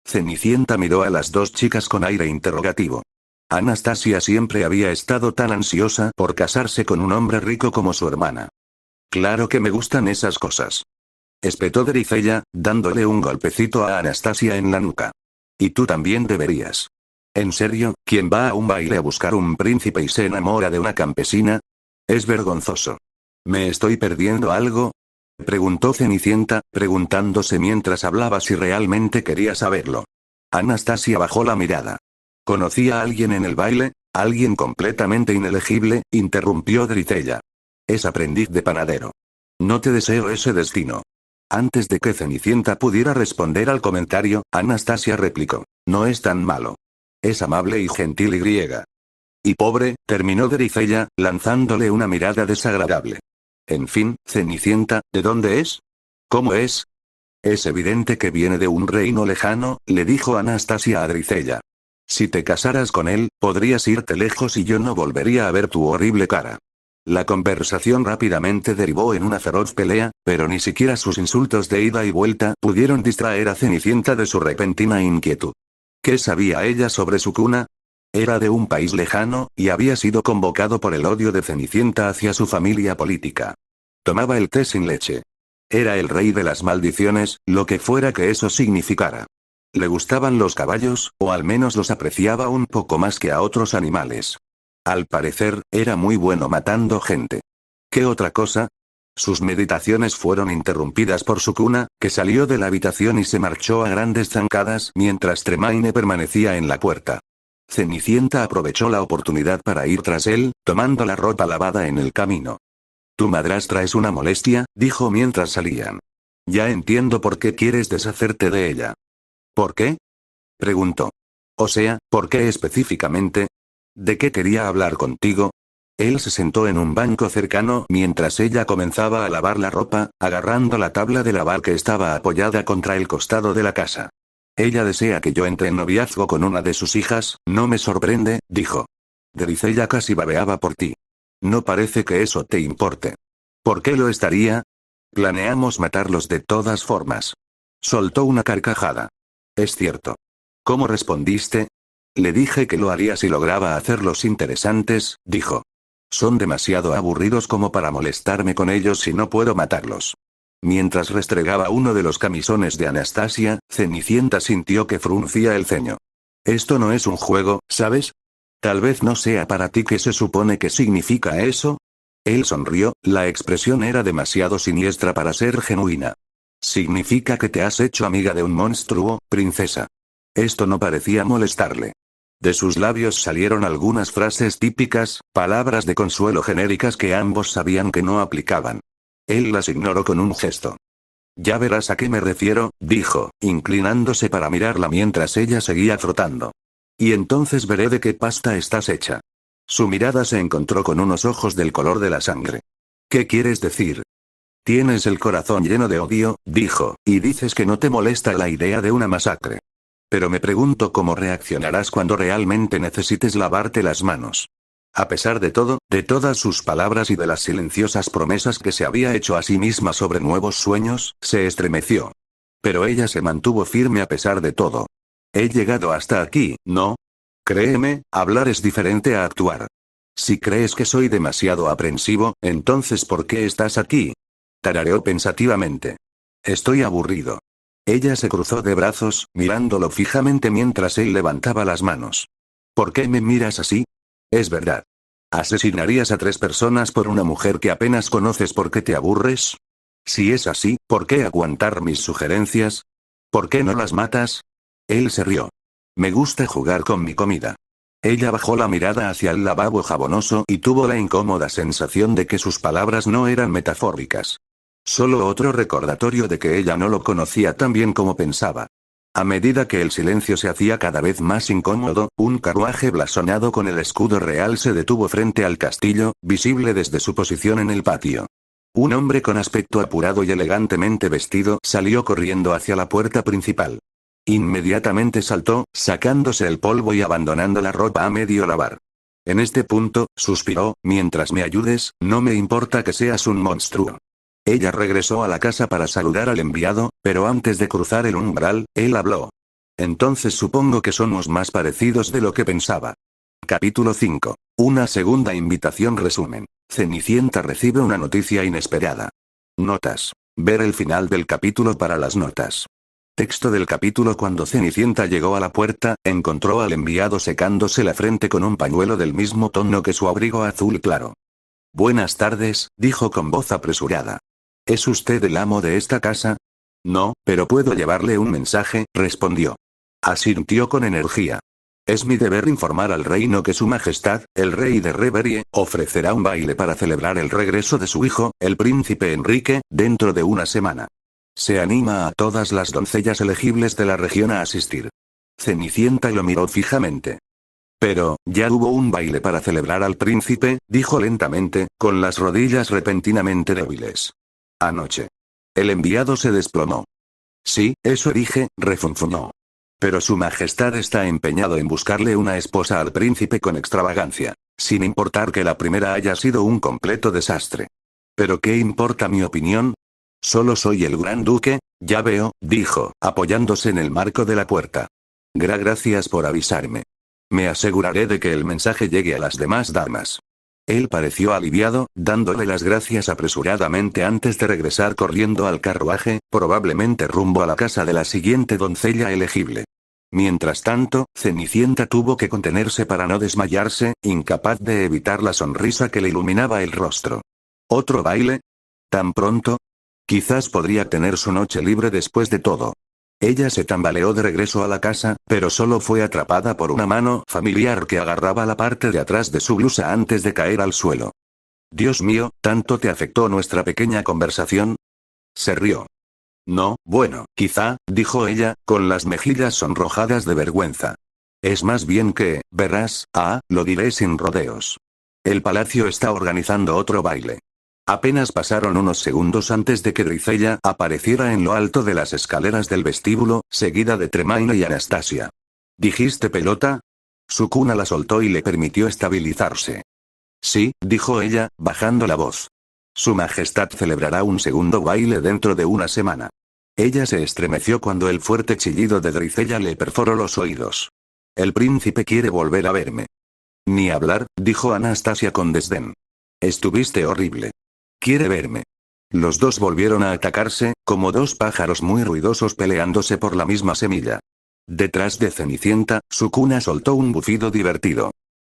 S2: Cenicienta miró a las dos chicas con aire interrogativo. Anastasia siempre había estado tan ansiosa por casarse con un hombre rico como su hermana. Claro que me gustan esas cosas. Espetó Drizella, dándole un golpecito a Anastasia en la nuca. Y tú también deberías. ¿En serio, quién va a un baile a buscar un príncipe y se enamora de una campesina? Es vergonzoso. ¿Me estoy perdiendo algo?, preguntó Cenicienta, preguntándose mientras hablaba si realmente quería saberlo. Anastasia bajó la mirada. ¿Conocía a alguien en el baile? ¿Alguien completamente inelegible?, interrumpió Drizella. Es aprendiz de panadero. No te deseo ese destino. Antes de que Cenicienta pudiera responder al comentario, Anastasia replicó. No es tan malo. Es amable y gentil y griega. Y pobre, terminó Drizella, lanzándole una mirada desagradable. En fin, Cenicienta, ¿de dónde es? ¿Cómo es? Es evidente que viene de un reino lejano, le dijo Anastasia a Drizella. Si te casaras con él, podrías irte lejos y yo no volvería a ver tu horrible cara. La conversación rápidamente derivó en una feroz pelea, pero ni siquiera sus insultos de ida y vuelta pudieron distraer a Cenicienta de su repentina inquietud. ¿Qué sabía ella sobre su cuna? Era de un país lejano, y había sido convocado por el odio de Cenicienta hacia su familia política. Tomaba el té sin leche. Era el rey de las maldiciones, lo que fuera que eso significara. Le gustaban los caballos, o al menos los apreciaba un poco más que a otros animales. Al parecer, era muy bueno matando gente. ¿Qué otra cosa? Sus meditaciones fueron interrumpidas por su cuna, que salió de la habitación y se marchó a grandes zancadas mientras Tremaine permanecía en la puerta. Cenicienta aprovechó la oportunidad para ir tras él, tomando la ropa lavada en el camino. Tu madrastra es una molestia, dijo mientras salían. Ya entiendo por qué quieres deshacerte de ella. ¿Por qué? Preguntó. O sea, ¿por qué específicamente? ¿De qué quería hablar contigo? Él se sentó en un banco cercano mientras ella comenzaba a lavar la ropa, agarrando la tabla de lavar que estaba apoyada contra el costado de la casa. Ella desea que yo entre en noviazgo con una de sus hijas, no me sorprende, dijo. Dricella casi babeaba por ti. No parece que eso te importe. ¿Por qué lo estaría? Planeamos matarlos de todas formas. Soltó una carcajada. Es cierto. ¿Cómo respondiste? Le dije que lo haría si lograba hacerlos interesantes, dijo. Son demasiado aburridos como para molestarme con ellos si no puedo matarlos. Mientras restregaba uno de los camisones de Anastasia, Cenicienta sintió que fruncía el ceño. Esto no es un juego, ¿sabes? Tal vez no sea para ti. ¿Qué se supone que significa eso? Él sonrió, la expresión era demasiado siniestra para ser genuina. Significa que te has hecho amiga de un monstruo, princesa. Esto no parecía molestarle. De sus labios salieron algunas frases típicas, palabras de consuelo genéricas que ambos sabían que no aplicaban. Él las ignoró con un gesto. Ya verás a qué me refiero, dijo, inclinándose para mirarla mientras ella seguía frotando. Y entonces veré de qué pasta estás hecha. Su mirada se encontró con unos ojos del color de la sangre. ¿Qué quieres decir? Tienes el corazón lleno de odio, dijo, y dices que no te molesta la idea de una masacre. Pero me pregunto cómo reaccionarás cuando realmente necesites lavarte las manos. A pesar de todo, de todas sus palabras y de las silenciosas promesas que se había hecho a sí misma sobre nuevos sueños, se estremeció. Pero ella se mantuvo firme a pesar de todo. He llegado hasta aquí, ¿no? Créeme, hablar es diferente a actuar. Si crees que soy demasiado aprensivo, entonces ¿por qué estás aquí? Tarareó pensativamente. Estoy aburrido. Ella se cruzó de brazos, mirándolo fijamente mientras él levantaba las manos. ¿Por qué me miras así? Es verdad. ¿Asesinarías a 3 personas por una mujer que apenas conoces porque te aburres? Si es así, ¿por qué aguantar mis sugerencias? ¿Por qué no las matas? Él se rió. Me gusta jugar con mi comida. Ella bajó la mirada hacia el lavabo jabonoso y tuvo la incómoda sensación de que sus palabras no eran metafóricas. Solo otro recordatorio de que ella no lo conocía tan bien como pensaba. A medida que el silencio se hacía cada vez más incómodo, un carruaje blasonado con el escudo real se detuvo frente al castillo, visible desde su posición en el patio. Un hombre con aspecto apurado y elegantemente vestido salió corriendo hacia la puerta principal. Inmediatamente saltó, sacándose el polvo y abandonando la ropa a medio lavar. En este punto, suspiró, mientras me ayudes, no me importa que seas un monstruo. Ella regresó a la casa para saludar al enviado, pero antes de cruzar el umbral, él habló. Entonces supongo que somos más parecidos de lo que pensaba. Capítulo 5. Una segunda invitación. Resumen. Cenicienta recibe una noticia inesperada. Notas. Ver el final del capítulo para las notas. Texto del capítulo. Cuando Cenicienta llegó a la puerta, encontró al enviado secándose la frente con un pañuelo del mismo tono que su abrigo azul claro. Buenas tardes, dijo con voz apresurada. ¿Es usted el amo de esta casa? No, pero puedo llevarle un mensaje, respondió. Asintió con energía. Es mi deber informar al reino que su majestad, el rey de Reverie, ofrecerá un baile para celebrar el regreso de su hijo, el príncipe Enrique, dentro de una semana. Se anima a todas las doncellas elegibles de la región a asistir. Cenicienta lo miró fijamente. Pero, ya hubo un baile para celebrar al príncipe, dijo lentamente, con las rodillas repentinamente débiles. Anoche. El enviado se desplomó. Sí, eso dije, refunfuñó. Pero su majestad está empeñado en buscarle una esposa al príncipe con extravagancia, sin importar que la primera haya sido un completo desastre. ¿Pero qué importa mi opinión? Solo soy el gran duque, ya veo, dijo, apoyándose en el marco de la puerta. Gracias por avisarme. Me aseguraré de que el mensaje llegue a las demás damas. Él pareció aliviado, dándole las gracias apresuradamente antes de regresar corriendo al carruaje, probablemente rumbo a la casa de la siguiente doncella elegible. Mientras tanto, Cenicienta tuvo que contenerse para no desmayarse, incapaz de evitar la sonrisa que le iluminaba el rostro. ¿Otro baile? ¿Tan pronto? Quizás podría tener su noche libre después de todo. Ella se tambaleó de regreso a la casa, pero solo fue atrapada por una mano familiar que agarraba la parte de atrás de su blusa antes de caer al suelo. Dios mío, ¿tanto te afectó nuestra pequeña conversación? Se rió. No, bueno, quizá, dijo ella, con las mejillas sonrojadas de vergüenza. Es más bien que, verás, lo diré sin rodeos. El palacio está organizando otro baile. Apenas pasaron unos segundos antes de que Dricella apareciera en lo alto de las escaleras del vestíbulo, seguida de Tremaine y Anastasia. ¿Dijiste pelota? Sukuna la soltó y le permitió estabilizarse. Sí, dijo ella, bajando la voz. Su Majestad celebrará un segundo baile dentro de una semana. Ella se estremeció cuando el fuerte chillido de Dricella le perforó los oídos. El príncipe quiere volver a verme. Ni hablar, dijo Anastasia con desdén. Estuviste horrible. Quiere verme. Los dos volvieron a atacarse, como dos pájaros muy ruidosos peleándose por la misma semilla. Detrás de Cenicienta, Sukuna soltó un bufido divertido.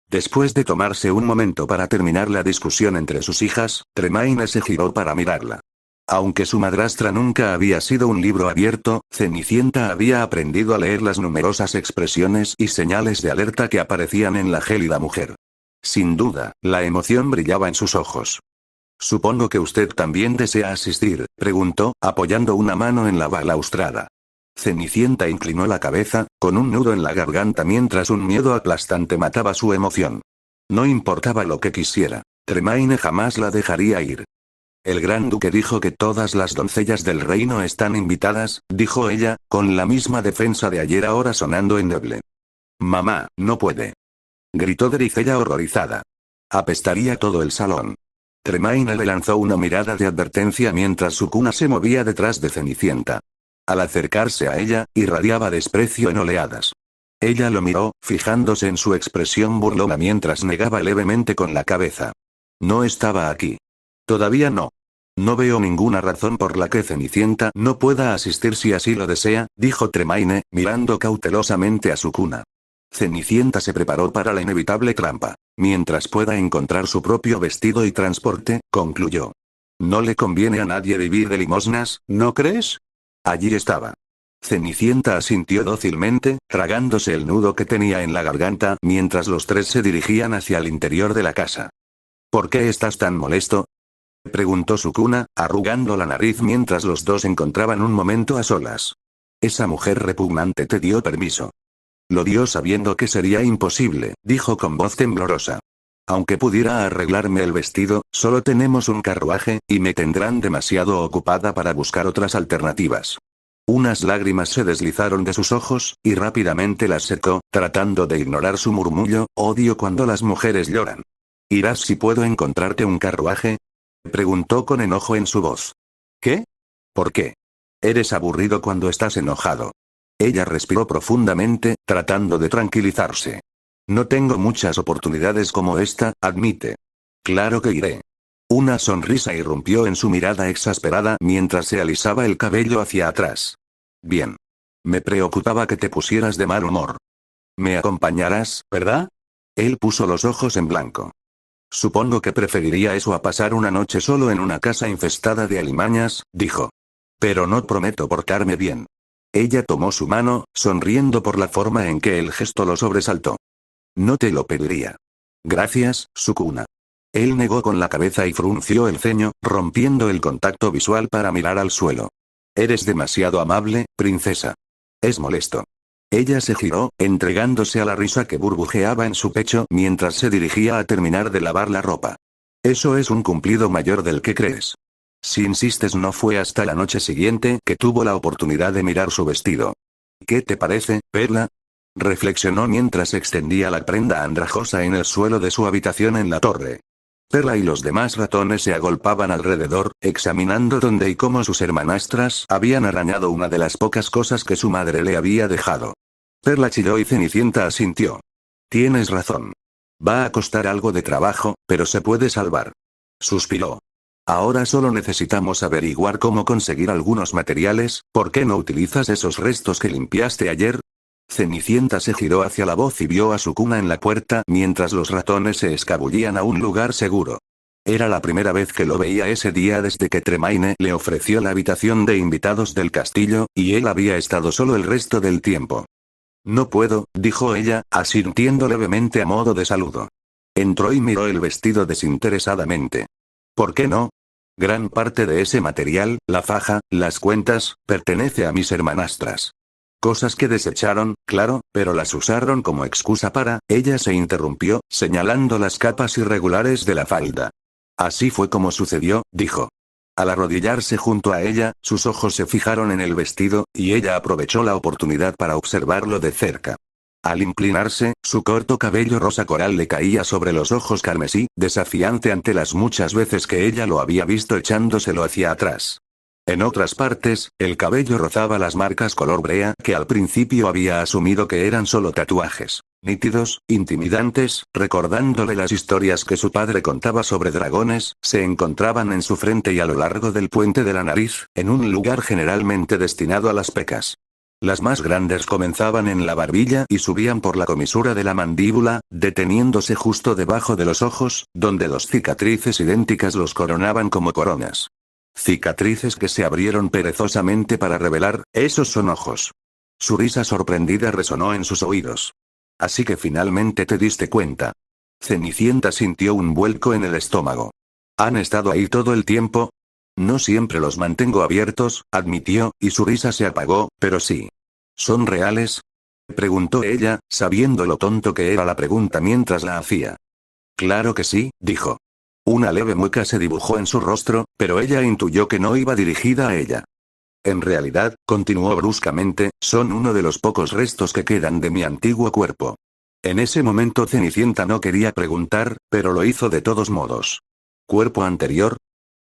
S2: Después de tomarse un momento para terminar la discusión entre sus hijas, Tremaine se giró para mirarla. Aunque su madrastra nunca había sido un libro abierto, Cenicienta había aprendido a leer las numerosas expresiones y señales de alerta que aparecían en la gélida mujer. Sin duda, la emoción brillaba en sus ojos. Supongo que usted también desea asistir, preguntó, apoyando una mano en la balaustrada. Cenicienta inclinó la cabeza, con un nudo en la garganta mientras un miedo aplastante mataba su emoción. No importaba lo que quisiera, Tremaine jamás la dejaría ir. El gran duque dijo que todas las doncellas del reino están invitadas, dijo ella, con la misma defensa de ayer ahora sonando endeble. Mamá, no puede. Gritó Dricella horrorizada. Apestaría todo el salón. Tremaine le lanzó una mirada de advertencia mientras Sukuna se movía detrás de Cenicienta. Al acercarse a ella, irradiaba desprecio en oleadas. Ella lo miró, fijándose en su expresión burlona mientras negaba levemente con la cabeza. No estaba aquí. Todavía no. No veo ninguna razón por la que Cenicienta no pueda asistir si así lo desea, dijo Tremaine, mirando cautelosamente a Sukuna. Cenicienta se preparó para la inevitable trampa. Mientras pueda encontrar su propio vestido y transporte, concluyó. No le conviene a nadie vivir de limosnas, ¿no crees? Allí estaba. Cenicienta asintió dócilmente, tragándose el nudo que tenía en la garganta, mientras los tres se dirigían hacia el interior de la casa. ¿Por qué estás tan molesto? Preguntó Sukuna, arrugando la nariz mientras los dos encontraban un momento a solas. Esa mujer repugnante te dio permiso. Lo dio sabiendo que sería imposible, dijo con voz temblorosa. Aunque pudiera arreglarme el vestido, solo tenemos un carruaje, y me tendrán demasiado ocupada para buscar otras alternativas. Unas lágrimas se deslizaron de sus ojos, y rápidamente las secó, tratando de ignorar su murmullo, odio cuando las mujeres lloran. ¿Irás si puedo encontrarte un carruaje? Preguntó con enojo en su voz. ¿Qué? ¿Por qué? Eres aburrido cuando estás enojado. Ella respiró profundamente, tratando de tranquilizarse. No tengo muchas oportunidades como esta, admite. Claro que iré. Una sonrisa irrumpió en su mirada exasperada mientras se alisaba el cabello hacia atrás. Bien. Me preocupaba que te pusieras de mal humor. Me acompañarás, ¿verdad? Él puso los ojos en blanco. Supongo que preferiría eso a pasar una noche solo en una casa infestada de alimañas, dijo. Pero no prometo portarme bien. Ella tomó su mano, sonriendo por la forma en que el gesto lo sobresaltó. No te lo pediría. Gracias, Sukuna. Él negó con la cabeza y frunció el ceño, rompiendo el contacto visual para mirar al suelo. Eres demasiado amable, princesa. Es molesto. Ella se giró, entregándose a la risa que burbujeaba en su pecho mientras se dirigía a terminar de lavar la ropa. Eso es un cumplido mayor del que crees. Si insistes, no fue hasta la noche siguiente que tuvo la oportunidad de mirar su vestido. ¿Qué te parece, Perla? Reflexionó mientras extendía la prenda andrajosa en el suelo de su habitación en la torre. Perla y los demás ratones se agolpaban alrededor, examinando dónde y cómo sus hermanastras habían arañado una de las pocas cosas que su madre le había dejado. Perla chilló y Cenicienta asintió. Tienes razón. Va a costar algo de trabajo, pero se puede salvar. Suspiró. Ahora solo necesitamos averiguar cómo conseguir algunos materiales. ¿Por qué no utilizas esos restos que limpiaste ayer? Cenicienta se giró hacia la voz y vio a Sukuna en la puerta mientras los ratones se escabullían a un lugar seguro. Era la primera vez que lo veía ese día desde que Tremaine le ofreció la habitación de invitados del castillo, y él había estado solo el resto del tiempo. No puedo, dijo ella, asintiendo levemente a modo de saludo. Entró y miró el vestido desinteresadamente. ¿Por qué no? Gran parte de ese material, la faja, las cuentas, pertenece a mis hermanastras. Cosas que desecharon, claro, pero las usaron como excusa para. Ella se interrumpió, señalando las capas irregulares de la falda. Así fue como sucedió, dijo. Al arrodillarse junto a ella, sus ojos se fijaron en el vestido, y ella aprovechó la oportunidad para observarlo de cerca. Al inclinarse, su corto cabello rosa coral le caía sobre los ojos carmesí, desafiante ante las muchas veces que ella lo había visto echándoselo hacia atrás. En otras partes, el cabello rozaba las marcas color brea que al principio había asumido que eran solo tatuajes, nítidos, intimidantes, recordándole las historias que su padre contaba sobre dragones. Se encontraban en su frente y a lo largo del puente de la nariz, en un lugar generalmente destinado a las pecas. Las más grandes comenzaban en la barbilla y subían por la comisura de la mandíbula, deteniéndose justo debajo de los ojos, donde dos cicatrices idénticas los coronaban como coronas. Cicatrices que se abrieron perezosamente para revelar, esos son ojos. Su risa sorprendida resonó en sus oídos. Así que finalmente te diste cuenta. Cenicienta sintió un vuelco en el estómago. ¿Han estado ahí todo el tiempo? No siempre los mantengo abiertos, admitió, y su risa se apagó, pero sí. ¿Son reales? Preguntó ella, sabiendo lo tonto que era la pregunta mientras la hacía. Claro que sí, dijo. Una leve mueca se dibujó en su rostro, pero ella intuyó que no iba dirigida a ella. En realidad, continuó bruscamente, son uno de los pocos restos que quedan de mi antiguo cuerpo. En ese momento Cenicienta no quería preguntar, pero lo hizo de todos modos. ¿Cuerpo anterior?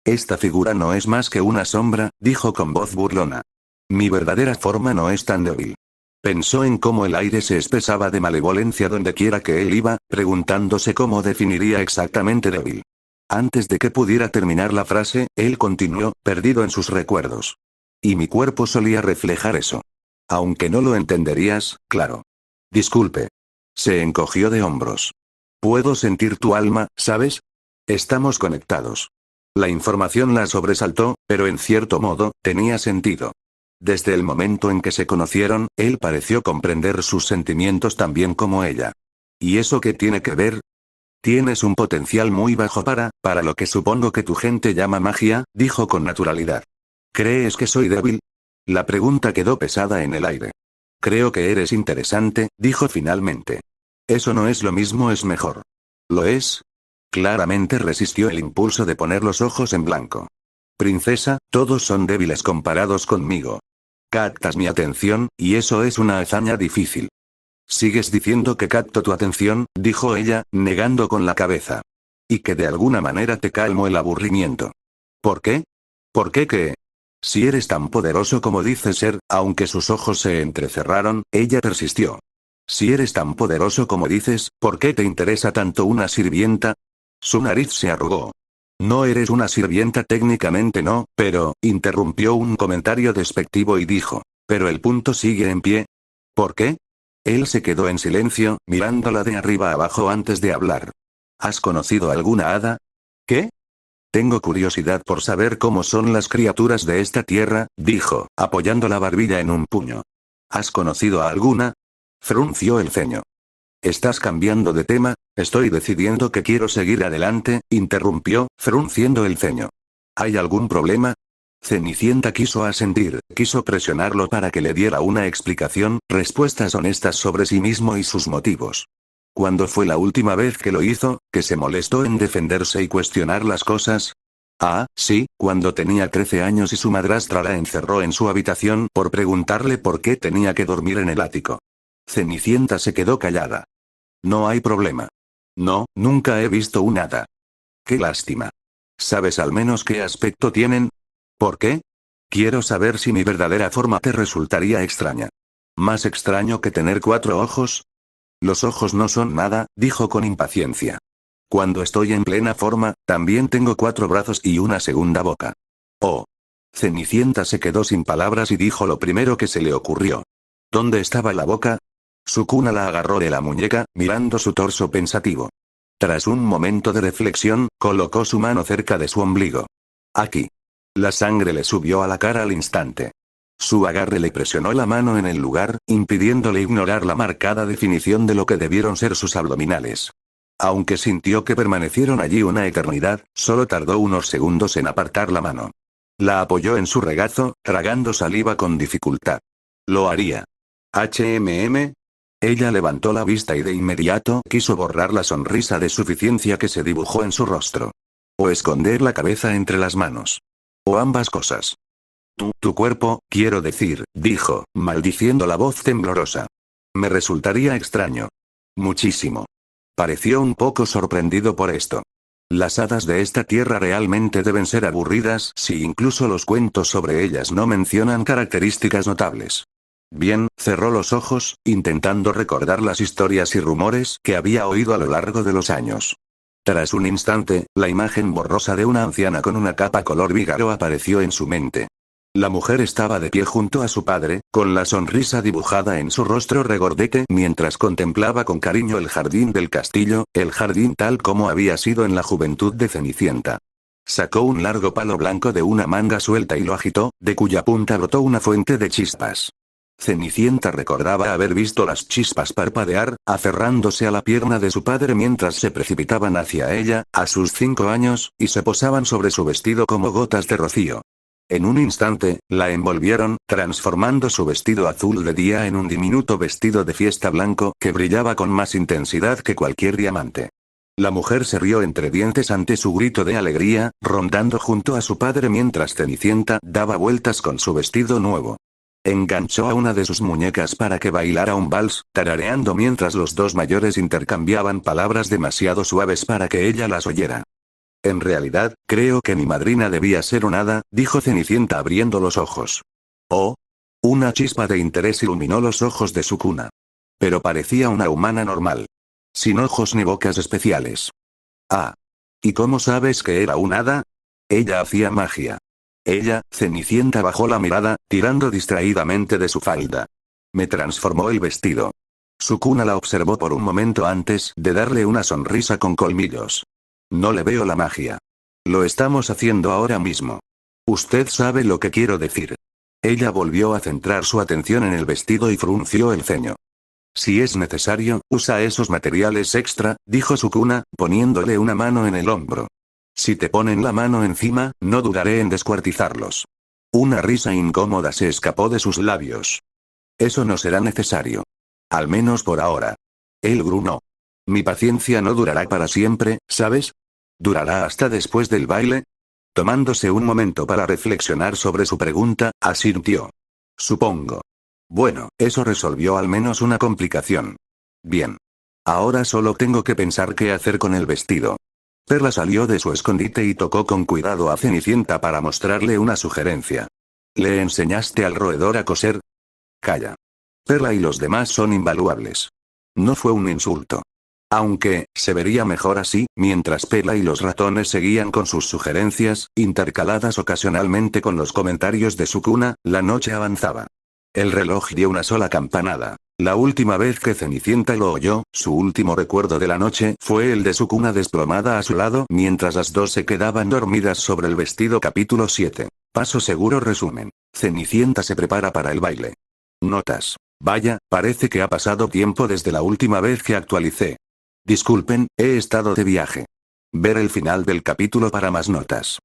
S2: Esta figura no es más que una sombra, dijo con voz burlona. Mi verdadera forma no es tan débil. Pensó en cómo el aire se espesaba de malevolencia donde quiera que él iba, preguntándose cómo definiría exactamente débil. Antes de que pudiera terminar la frase, él continuó, perdido en sus recuerdos. Y mi cuerpo solía reflejar eso. Aunque no lo entenderías, claro. Disculpe. Se encogió de hombros. Puedo sentir tu alma, ¿sabes? Estamos conectados. La información la sobresaltó, pero en cierto modo, tenía sentido. Desde el momento en que se conocieron, él pareció comprender sus sentimientos tan bien como ella. ¿Y eso qué tiene que ver? Tienes un potencial muy bajo para lo que supongo que tu gente llama magia, dijo con naturalidad. ¿Crees que soy débil? La pregunta quedó pesada en el aire. Creo que eres interesante, dijo finalmente. Eso no es lo mismo, es mejor. ¿Lo es? Claramente resistió el impulso de poner los ojos en blanco. Princesa, todos son débiles comparados conmigo. Captas mi atención, y eso es una hazaña difícil. Sigues diciendo que capto tu atención, dijo ella, negando con la cabeza. Y que de alguna manera te calmo el aburrimiento. ¿Por qué? ¿Por qué qué? Si eres tan poderoso como dices ser, aunque sus ojos se entrecerraron, ella persistió. Si eres tan poderoso como dices, ¿por qué te interesa tanto una sirvienta? Su nariz se arrugó. No eres una sirvienta técnicamente no, pero, interrumpió un comentario despectivo y dijo, pero el punto sigue en pie. ¿Por qué? Él se quedó en silencio, mirándola de arriba abajo antes de hablar. ¿Has conocido alguna hada? ¿Qué? Tengo curiosidad por saber cómo son las criaturas de esta tierra, dijo, apoyando la barbilla en un puño. ¿Has conocido a alguna? Frunció el ceño. ¿Estás cambiando de tema? Estoy decidiendo que quiero seguir adelante, interrumpió, frunciendo el ceño. ¿Hay algún problema? Cenicienta quiso asentir, quiso presionarlo para que le diera una explicación, respuestas honestas sobre sí mismo y sus motivos. ¿Cuándo fue la última vez que lo hizo, que se molestó en defenderse y cuestionar las cosas? Ah, sí, cuando tenía 13 años y su madrastra la encerró en su habitación por preguntarle por qué tenía que dormir en el ático. Cenicienta se quedó callada. No hay problema. No, nunca he visto un hada. Qué lástima. ¿Sabes al menos qué aspecto tienen? ¿Por qué? Quiero saber si mi verdadera forma te resultaría extraña. ¿Más extraño que tener 4 ojos? Los ojos no son nada, dijo con impaciencia. Cuando estoy en plena forma, también tengo 4 brazos y una segunda boca. Oh. Cenicienta se quedó sin palabras y dijo lo primero que se le ocurrió. ¿Dónde estaba la boca? Sukuna la agarró de la muñeca, mirando su torso pensativo. Tras un momento de reflexión, colocó su mano cerca de su ombligo. Aquí. La sangre le subió a la cara al instante. Su agarre le presionó la mano en el lugar, impidiéndole ignorar la marcada definición de lo que debieron ser sus abdominales. Aunque sintió que permanecieron allí una eternidad, solo tardó unos segundos en apartar la mano. La apoyó en su regazo, tragando saliva con dificultad. Lo haría. ¿HMM? Ella levantó la vista y de inmediato quiso borrar la sonrisa de suficiencia que se dibujó en su rostro. O esconder la cabeza entre las manos. O ambas cosas. Tu cuerpo, quiero decir, dijo, maldiciendo la voz temblorosa. Me resultaría extraño. Muchísimo. Pareció un poco sorprendido por esto. Las hadas de esta tierra realmente deben ser aburridas si incluso los cuentos sobre ellas no mencionan características notables. Bien, cerró los ojos, intentando recordar las historias y rumores que había oído a lo largo de los años. Tras un instante, la imagen borrosa de una anciana con una capa color vígaro apareció en su mente. La mujer estaba de pie junto a su padre, con la sonrisa dibujada en su rostro regordete mientras contemplaba con cariño el jardín del castillo, el jardín tal como había sido en la juventud de Cenicienta. Sacó un largo palo blanco de una manga suelta y lo agitó, de cuya punta brotó una fuente de chispas. Cenicienta recordaba haber visto las chispas parpadear, aferrándose a la pierna de su padre mientras se precipitaban hacia ella, a sus 5 años, y se posaban sobre su vestido como gotas de rocío. En un instante, la envolvieron, transformando su vestido azul de día en un diminuto vestido de fiesta blanco que brillaba con más intensidad que cualquier diamante. La mujer se rió entre dientes ante su grito de alegría, rondando junto a su padre mientras Cenicienta daba vueltas con su vestido nuevo. Enganchó a una de sus muñecas para que bailara un vals, tarareando mientras los dos mayores intercambiaban palabras demasiado suaves para que ella las oyera. En realidad, creo que mi madrina debía ser un hada, dijo Cenicienta abriendo los ojos. Oh. Una chispa de interés iluminó los ojos de Sukuna. Pero parecía una humana normal. Sin ojos ni bocas especiales. Ah. ¿Y cómo sabes que era un hada? Ella hacía magia. Ella, Cenicienta bajó la mirada, tirando distraídamente de su falda. Me transformó el vestido. Sukuna la observó por un momento antes de darle una sonrisa con colmillos. No le veo la magia. Lo estamos haciendo ahora mismo. Usted sabe lo que quiero decir. Ella volvió a centrar su atención en el vestido y frunció el ceño. Si es necesario, usa esos materiales extra, dijo Sukuna, poniéndole una mano en el hombro. Si te ponen la mano encima, no dudaré en descuartizarlos. Una risa incómoda se escapó de sus labios. Eso no será necesario. Al menos por ahora. Él gruñó. Mi paciencia no durará para siempre, ¿sabes? ¿Durará hasta después del baile? Tomándose un momento para reflexionar sobre su pregunta, asintió. Supongo. Bueno, eso resolvió al menos una complicación. Bien. Ahora solo tengo que pensar qué hacer con el vestido. Perla salió de su escondite y tocó con cuidado a Cenicienta para mostrarle una sugerencia. ¿Le enseñaste al roedor a coser? Calla. Perla y los demás son invaluables. No fue un insulto. Aunque, se vería mejor así, mientras Perla y los ratones seguían con sus sugerencias, intercaladas ocasionalmente con los comentarios de Sukuna, la noche avanzaba. El reloj dio una sola campanada. La última vez que Cenicienta lo oyó, su último recuerdo de la noche fue el de Sukuna desplomada a su lado mientras las dos se quedaban dormidas sobre el vestido. Capítulo 7. Paso seguro. Resumen. Cenicienta se prepara para el baile. Notas. Vaya, parece que ha pasado tiempo desde la última vez que actualicé. Disculpen, he estado de viaje. Ver el final del capítulo para más notas.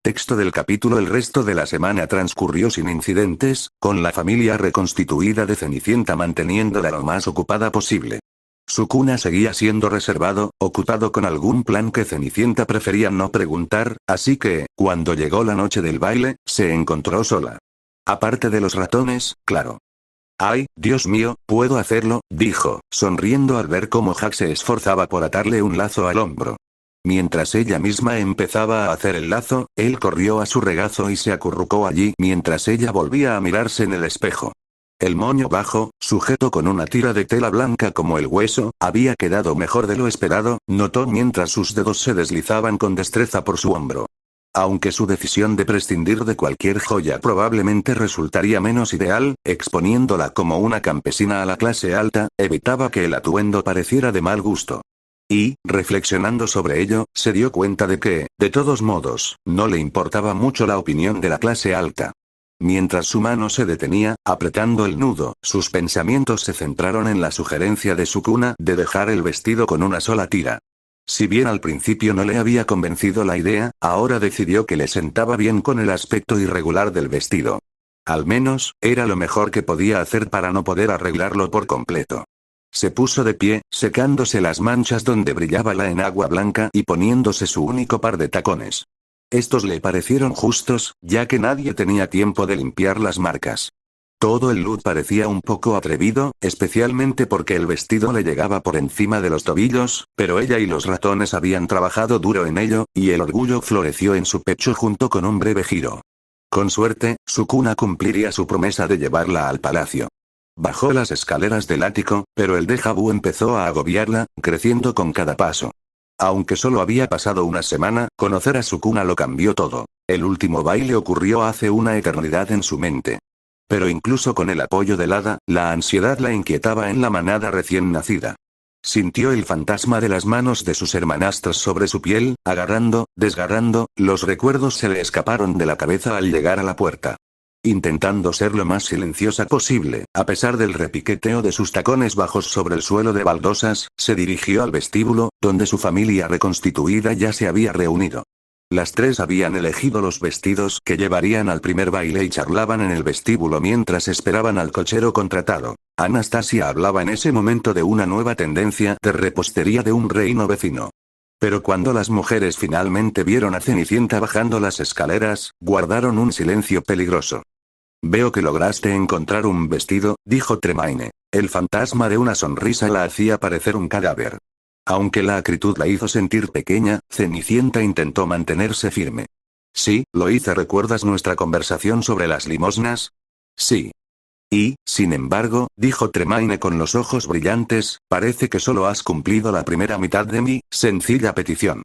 S2: Texto del capítulo. El resto de la semana transcurrió sin incidentes, con la familia reconstituida de Cenicienta manteniéndola lo más ocupada posible. Sukuna seguía siendo reservado, ocupado con algún plan que Cenicienta prefería no preguntar, así que, cuando llegó la noche del baile, se encontró sola. Aparte de los ratones, claro. «Ay, Dios mío, puedo hacerlo», dijo, sonriendo al ver cómo Jack se esforzaba por atarle un lazo al hombro. Mientras ella misma empezaba a hacer el lazo, él corrió a su regazo y se acurrucó allí mientras ella volvía a mirarse en el espejo. El moño bajo, sujeto con una tira de tela blanca como el hueso, había quedado mejor de lo esperado, notó mientras sus dedos se deslizaban con destreza por su hombro. Aunque su decisión de prescindir de cualquier joya probablemente resultaría menos ideal, exponiéndola como una campesina a la clase alta, evitaba que el atuendo pareciera de mal gusto. Y, reflexionando sobre ello, se dio cuenta de que, de todos modos, no le importaba mucho la opinión de la clase alta. Mientras su mano se detenía, apretando el nudo, sus pensamientos se centraron en la sugerencia de Sukuna de dejar el vestido con una sola tira. Si bien al principio no le había convencido la idea, ahora decidió que le sentaba bien con el aspecto irregular del vestido. Al menos, era lo mejor que podía hacer para no poder arreglarlo por completo. Se puso de pie, secándose las manchas donde brillaba la enagua blanca y poniéndose su único par de tacones. Estos le parecieron justos, ya que nadie tenía tiempo de limpiar las marcas. Todo el look parecía un poco atrevido, especialmente porque el vestido le llegaba por encima de los tobillos, pero ella y los ratones habían trabajado duro en ello, y el orgullo floreció en su pecho junto con un breve giro. Con suerte, Sukuna cumpliría su promesa de llevarla al palacio. Bajó las escaleras del ático, pero el déjà vu empezó a agobiarla, creciendo con cada paso. Aunque solo había pasado una semana, conocer a Sukuna lo cambió todo. El último baile ocurrió hace una eternidad en su mente. Pero incluso con el apoyo del hada, la ansiedad la inquietaba en la manada recién nacida. Sintió el fantasma de las manos de sus hermanastras sobre su piel, agarrando, desgarrando, los recuerdos se le escaparon de la cabeza al llegar a la puerta. Intentando ser lo más silenciosa posible, a pesar del repiqueteo de sus tacones bajos sobre el suelo de baldosas, se dirigió al vestíbulo, donde su familia reconstituida ya se había reunido. Las tres habían elegido los vestidos que llevarían al primer baile y charlaban en el vestíbulo mientras esperaban al cochero contratado. Anastasia hablaba en ese momento de una nueva tendencia de repostería de un reino vecino. Pero cuando las mujeres finalmente vieron a Cenicienta bajando las escaleras, guardaron un silencio peligroso. «Veo que lograste encontrar un vestido», dijo Tremaine. El fantasma de una sonrisa la hacía parecer un cadáver. Aunque la acritud la hizo sentir pequeña, Cenicienta intentó mantenerse firme. «Sí, lo hice. ¿Recuerdas nuestra conversación sobre las limosnas?» «Sí». «Y, sin embargo», dijo Tremaine con los ojos brillantes, «parece que solo has cumplido la primera mitad de mi sencilla petición».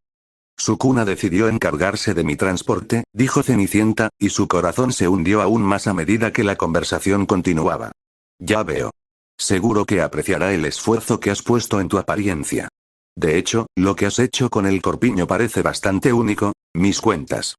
S2: «Sukuna decidió encargarse de mi transporte», dijo Cenicienta, y su corazón se hundió aún más a medida que la conversación continuaba. «Ya veo. Seguro que apreciará el esfuerzo que has puesto en tu apariencia. De hecho, lo que has hecho con el corpiño parece bastante único, mis cuentas».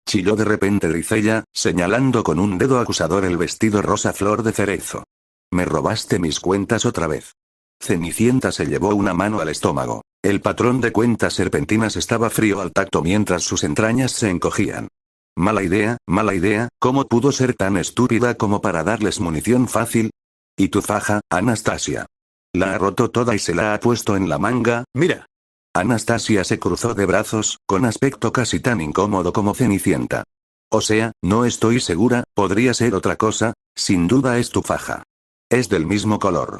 S2: Chilló de repente Dricella, señalando con un dedo acusador el vestido rosa flor de cerezo. «Me robaste mis cuentas otra vez». Cenicienta se llevó una mano al estómago. El patrón de cuentas serpentinas estaba frío al tacto mientras sus entrañas se encogían. Mala idea, ¿cómo pudo ser tan estúpida como para darles munición fácil? ¿Y tu faja, Anastasia? La ha roto toda y se la ha puesto en la manga, mira. Anastasia se cruzó de brazos, con aspecto casi tan incómodo como Cenicienta. O sea, no estoy segura, podría ser otra cosa, sin duda es tu faja. Es del mismo color.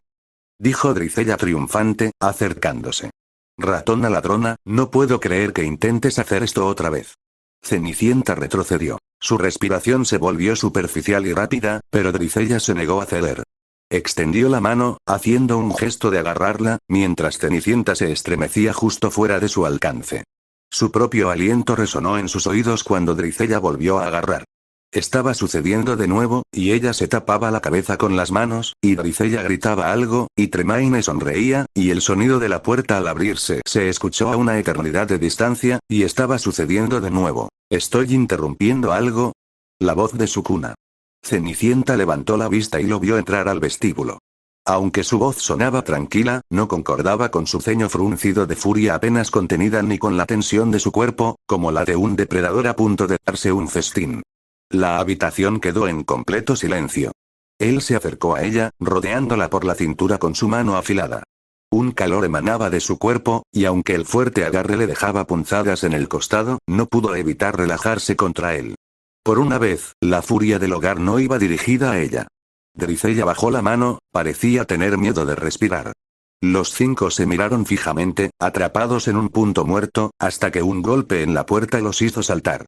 S2: Dijo Dricella triunfante, acercándose. Ratona ladrona, no puedo creer que intentes hacer esto otra vez. Cenicienta retrocedió. Su respiración se volvió superficial y rápida, pero Dricella se negó a ceder. Extendió la mano, haciendo un gesto de agarrarla, mientras Cenicienta se estremecía justo fuera de su alcance. Su propio aliento resonó en sus oídos cuando Dricella volvió a agarrar. Estaba sucediendo de nuevo, y ella se tapaba la cabeza con las manos, y Dricella gritaba algo, y Tremaine sonreía, y el sonido de la puerta al abrirse se escuchó a una eternidad de distancia, y estaba sucediendo de nuevo. ¿Estoy interrumpiendo algo? La voz de Sukuna. Cenicienta levantó la vista y lo vio entrar al vestíbulo. Aunque su voz sonaba tranquila, no concordaba con su ceño fruncido de furia apenas contenida ni con la tensión de su cuerpo, como la de un depredador a punto de darse un festín. La habitación quedó en completo silencio. Él se acercó a ella, rodeándola por la cintura con su mano afilada. Un calor emanaba de su cuerpo, y aunque el fuerte agarre le dejaba punzadas en el costado, no pudo evitar relajarse contra él. Por una vez, la furia del hogar no iba dirigida a ella. Drizella bajó la mano, parecía tener miedo de respirar. Los 5 se miraron fijamente, atrapados en un punto muerto, hasta que un golpe en la puerta los hizo saltar.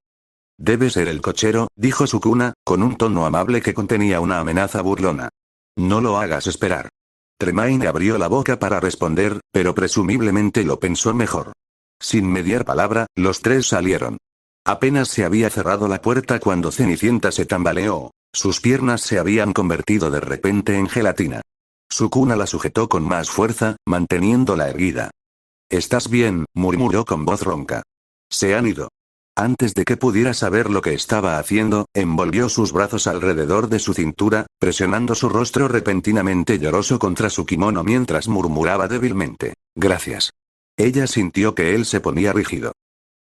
S2: Debe ser el cochero, dijo Sukuna, con un tono amable que contenía una amenaza burlona. No lo hagas esperar. Tremaine abrió la boca para responder, pero presumiblemente lo pensó mejor. Sin mediar palabra, los 3 salieron. Apenas se había cerrado la puerta cuando Cenicienta se tambaleó. Sus piernas se habían convertido de repente en gelatina. Sukuna la sujetó con más fuerza, manteniéndola erguida. «¿Estás bien?», murmuró con voz ronca. «Se han ido». Antes de que pudiera saber lo que estaba haciendo, envolvió sus brazos alrededor de su cintura, presionando su rostro repentinamente lloroso contra su kimono mientras murmuraba débilmente: «Gracias». Ella sintió que él se ponía rígido.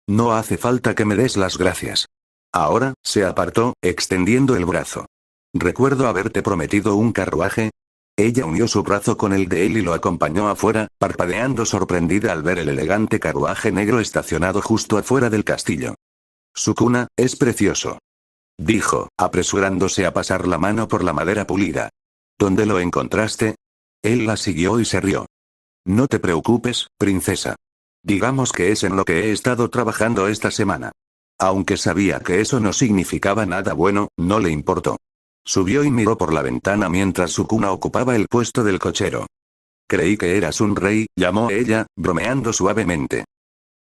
S2: «No hace falta que me des las gracias». Ahora, se apartó, extendiendo el brazo. «Recuerdo haberte prometido un carruaje». Ella unió su brazo con el de él y lo acompañó afuera, parpadeando sorprendida al ver el elegante carruaje negro estacionado justo afuera del castillo. «Sukuna, es precioso», dijo, apresurándose a pasar la mano por la madera pulida. «¿Dónde lo encontraste?» Él la siguió y se rió. «No te preocupes, princesa. Digamos que es en lo que he estado trabajando esta semana». Aunque sabía que eso no significaba nada bueno, no le importó. Subió y miró por la ventana mientras Sukuna ocupaba el puesto del cochero. «Creí que eras un rey», llamó ella, bromeando suavemente.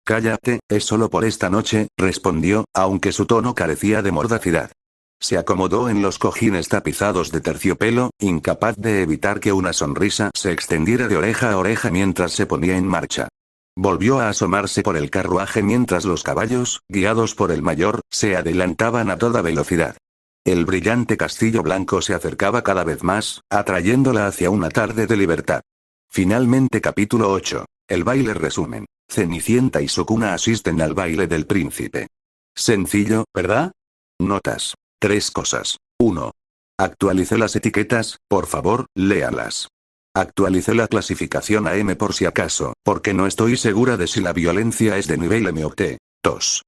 S2: «Cállate, es solo por esta noche», respondió, aunque su tono carecía de mordacidad. Se acomodó en los cojines tapizados de terciopelo, incapaz de evitar que una sonrisa se extendiera de oreja a oreja mientras se ponía en marcha. Volvió a asomarse por el carruaje mientras los caballos, guiados por el mayor, se adelantaban a toda velocidad. El brillante castillo blanco se acercaba cada vez más, atrayéndola hacia una tarde de libertad. Finalmente capítulo 8. El baile resumen. Cenicienta y Sukuna asisten al baile del príncipe. Sencillo, ¿verdad? Notas. 3 cosas. 1. Actualicé las etiquetas, por favor, léalas. Actualicé la clasificación a M por si acaso, porque no estoy segura de si la violencia es de nivel M o T. 2.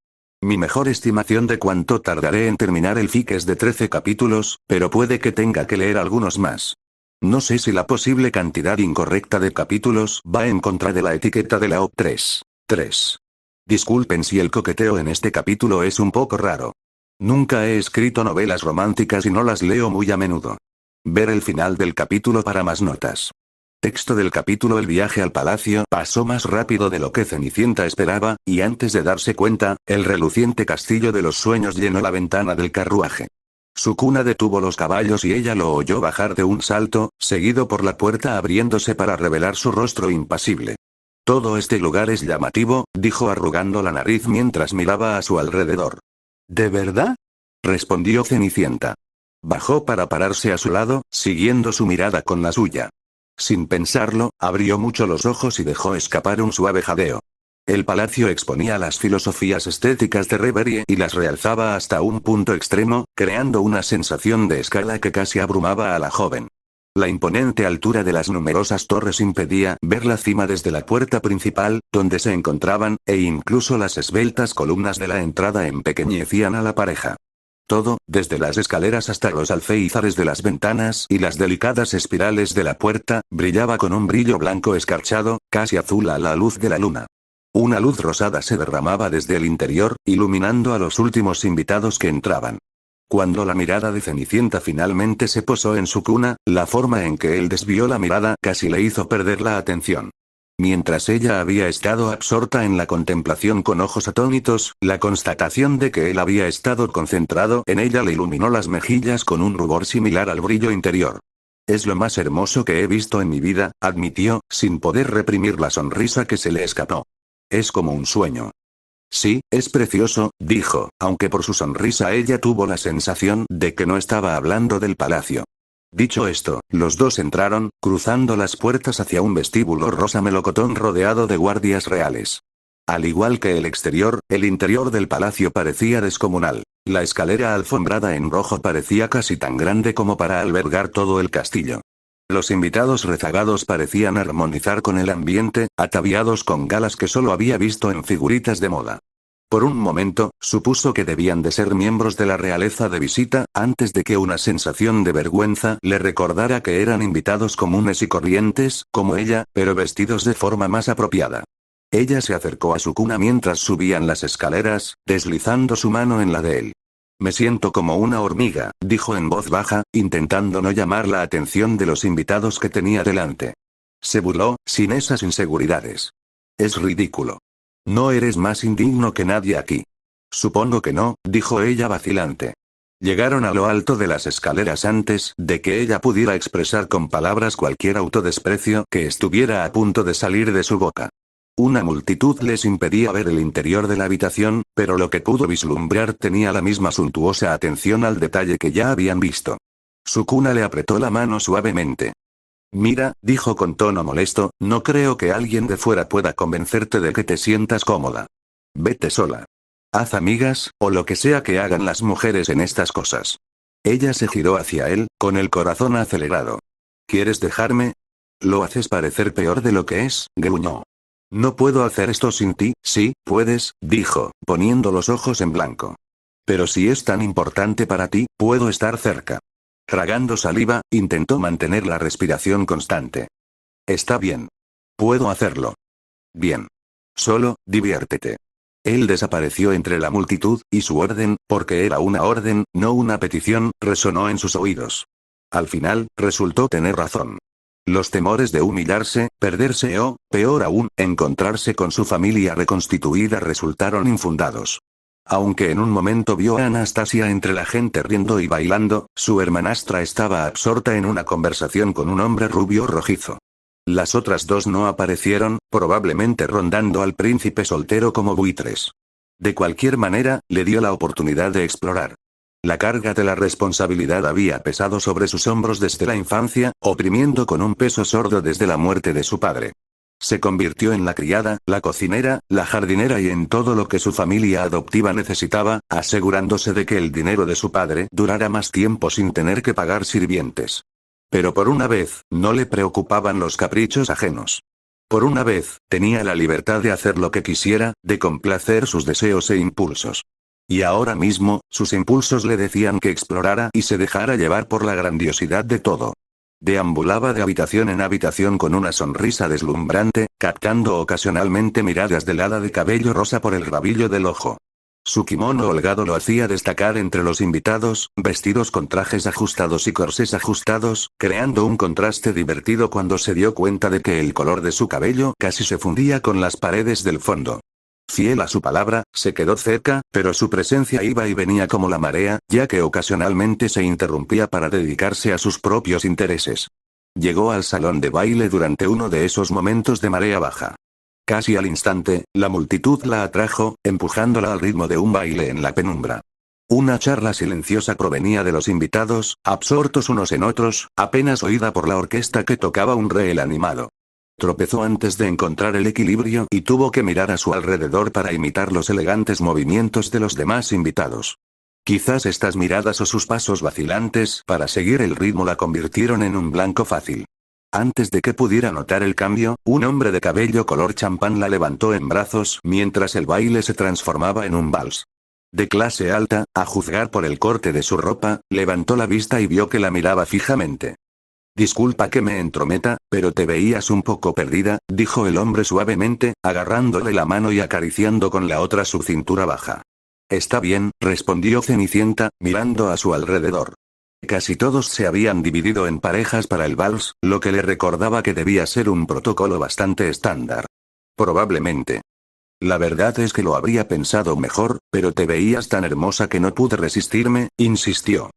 S2: Mi mejor estimación de cuánto tardaré en terminar el FIC es de 13 capítulos, pero puede que tenga que leer algunos más. No sé si la posible cantidad incorrecta de capítulos va en contra de la etiqueta de la OP 3. 3. Disculpen si el coqueteo en este capítulo es un poco raro. Nunca he escrito novelas románticas y no las leo muy a menudo. Ver el final del capítulo para más notas. Texto del capítulo: El viaje al palacio pasó más rápido de lo que Cenicienta esperaba, y antes de darse cuenta, el reluciente castillo de los sueños llenó la ventana del carruaje. Sukuna detuvo los caballos y ella lo oyó bajar de un salto, seguido por la puerta abriéndose para revelar su rostro impasible. «Todo este lugar es llamativo», dijo arrugando la nariz mientras miraba a su alrededor. «¿De verdad?», respondió Cenicienta. Bajó para pararse a su lado, siguiendo su mirada con la suya. Sin pensarlo, abrió mucho los ojos y dejó escapar un suave jadeo. El palacio exponía las filosofías estéticas de Reverie y las realzaba hasta un punto extremo, creando una sensación de escala que casi abrumaba a la joven. La imponente altura de las numerosas torres impedía ver la cima desde la puerta principal, donde se encontraban, e incluso las esbeltas columnas de la entrada empequeñecían a la pareja. Todo, desde las escaleras hasta los alféizares de las ventanas y las delicadas espirales de la puerta, brillaba con un brillo blanco escarchado, casi azul a la luz de la luna. Una luz rosada se derramaba desde el interior, iluminando a los últimos invitados que entraban. Cuando la mirada de Cenicienta finalmente se posó en Sukuna, la forma en que él desvió la mirada casi le hizo perder la atención. Mientras ella había estado absorta en la contemplación con ojos atónitos, la constatación de que él había estado concentrado en ella le iluminó las mejillas con un rubor similar al brillo interior. «Es lo más hermoso que he visto en mi vida», admitió, sin poder reprimir la sonrisa que se le escapó. «Es como un sueño». «Sí, es precioso», dijo, aunque por su sonrisa ella tuvo la sensación de que no estaba hablando del palacio. Dicho esto, los dos entraron, cruzando las puertas hacia un vestíbulo rosa melocotón rodeado de guardias reales. Al igual que el exterior, el interior del palacio parecía descomunal. La escalera alfombrada en rojo parecía casi tan grande como para albergar todo el castillo. Los invitados rezagados parecían armonizar con el ambiente, ataviados con galas que solo había visto en figuritas de moda. Por un momento, supuso que debían de ser miembros de la realeza de visita, antes de que una sensación de vergüenza le recordara que eran invitados comunes y corrientes, como ella, pero vestidos de forma más apropiada. Ella se acercó a su cuna mientras subían las escaleras, deslizando su mano en la de él. Me siento como una hormiga, dijo en voz baja, intentando no llamar la atención de los invitados que tenía delante. Se burló, sin esas inseguridades. Es ridículo. No eres más indigno que nadie aquí. Supongo que no, dijo ella vacilante. Llegaron a lo alto de las escaleras antes de que ella pudiera expresar con palabras cualquier autodesprecio que estuviera a punto de salir de su boca. Una multitud les impedía ver el interior de la habitación, pero lo que pudo vislumbrar tenía la misma suntuosa atención al detalle que ya habían visto. Sukuna le apretó la mano suavemente. Mira, dijo con tono molesto, no creo que alguien de fuera pueda convencerte de que te sientas cómoda. Vete sola. Haz amigas, o lo que sea que hagan las mujeres en estas cosas. Ella se giró hacia él, con el corazón acelerado. ¿Quieres dejarme? Lo haces parecer peor de lo que es, gruñó. No puedo hacer esto sin ti. Sí, puedes, dijo, poniendo los ojos en blanco. Pero si es tan importante para ti, puedo estar cerca. Tragando saliva, intentó mantener la respiración constante. Está bien. Puedo hacerlo. Bien. Solo, diviértete. Él desapareció entre la multitud, y su orden, porque era una orden, no una petición, resonó en sus oídos. Al final, resultó tener razón. Los temores de humillarse, perderse o, peor aún, encontrarse con su familia reconstituida resultaron infundados. Aunque en un momento vio a Anastasia entre la gente riendo y bailando, su hermanastra estaba absorta en una conversación con un hombre rubio rojizo. Las otras dos no aparecieron, probablemente rondando al príncipe soltero como buitres. De cualquier manera, le dio la oportunidad de explorar. La carga de la responsabilidad había pesado sobre sus hombros desde la infancia, oprimiendo con un peso sordo desde la muerte de su padre. Se convirtió en la criada, la cocinera, la jardinera y en todo lo que su familia adoptiva necesitaba, asegurándose de que el dinero de su padre durara más tiempo sin tener que pagar sirvientes. Pero por una vez, no le preocupaban los caprichos ajenos. Por una vez, tenía la libertad de hacer lo que quisiera, de complacer sus deseos e impulsos. Y ahora mismo, sus impulsos le decían que explorara y se dejara llevar por la grandiosidad de todo. Deambulaba de habitación en habitación con una sonrisa deslumbrante, captando ocasionalmente miradas del hada de cabello rosa por el rabillo del ojo. Su kimono holgado lo hacía destacar entre los invitados, vestidos con trajes ajustados y corsés ajustados, creando un contraste divertido cuando se dio cuenta de que el color de su cabello casi se fundía con las paredes del fondo. Fiel a su palabra, se quedó cerca, pero su presencia iba y venía como la marea, ya que ocasionalmente se interrumpía para dedicarse a sus propios intereses. Llegó al salón de baile durante uno de esos momentos de marea baja. Casi al instante, la multitud la atrajo, empujándola al ritmo de un baile en la penumbra. Una charla silenciosa provenía de los invitados, absortos unos en otros, apenas oída por la orquesta que tocaba un reel animado. Tropezó antes de encontrar el equilibrio y tuvo que mirar a su alrededor para imitar los elegantes movimientos de los demás invitados. Quizás estas miradas o sus pasos vacilantes para seguir el ritmo la convirtieron en un blanco fácil. Antes de que pudiera notar el cambio, un hombre de cabello color champán la levantó en brazos mientras el baile se transformaba en un vals. De clase alta, a juzgar por el corte de su ropa, levantó la vista y vio que la miraba fijamente. Disculpa que me entrometa, pero te veías un poco perdida, dijo el hombre suavemente, agarrándole la mano y acariciando con la otra su cintura baja. Está bien, respondió Cenicienta, mirando a su alrededor. Casi todos se habían dividido en parejas para el vals, lo que le recordaba que debía ser un protocolo bastante estándar. Probablemente. La verdad es que lo habría pensado mejor, pero te veías tan hermosa que no pude resistirme, insistió.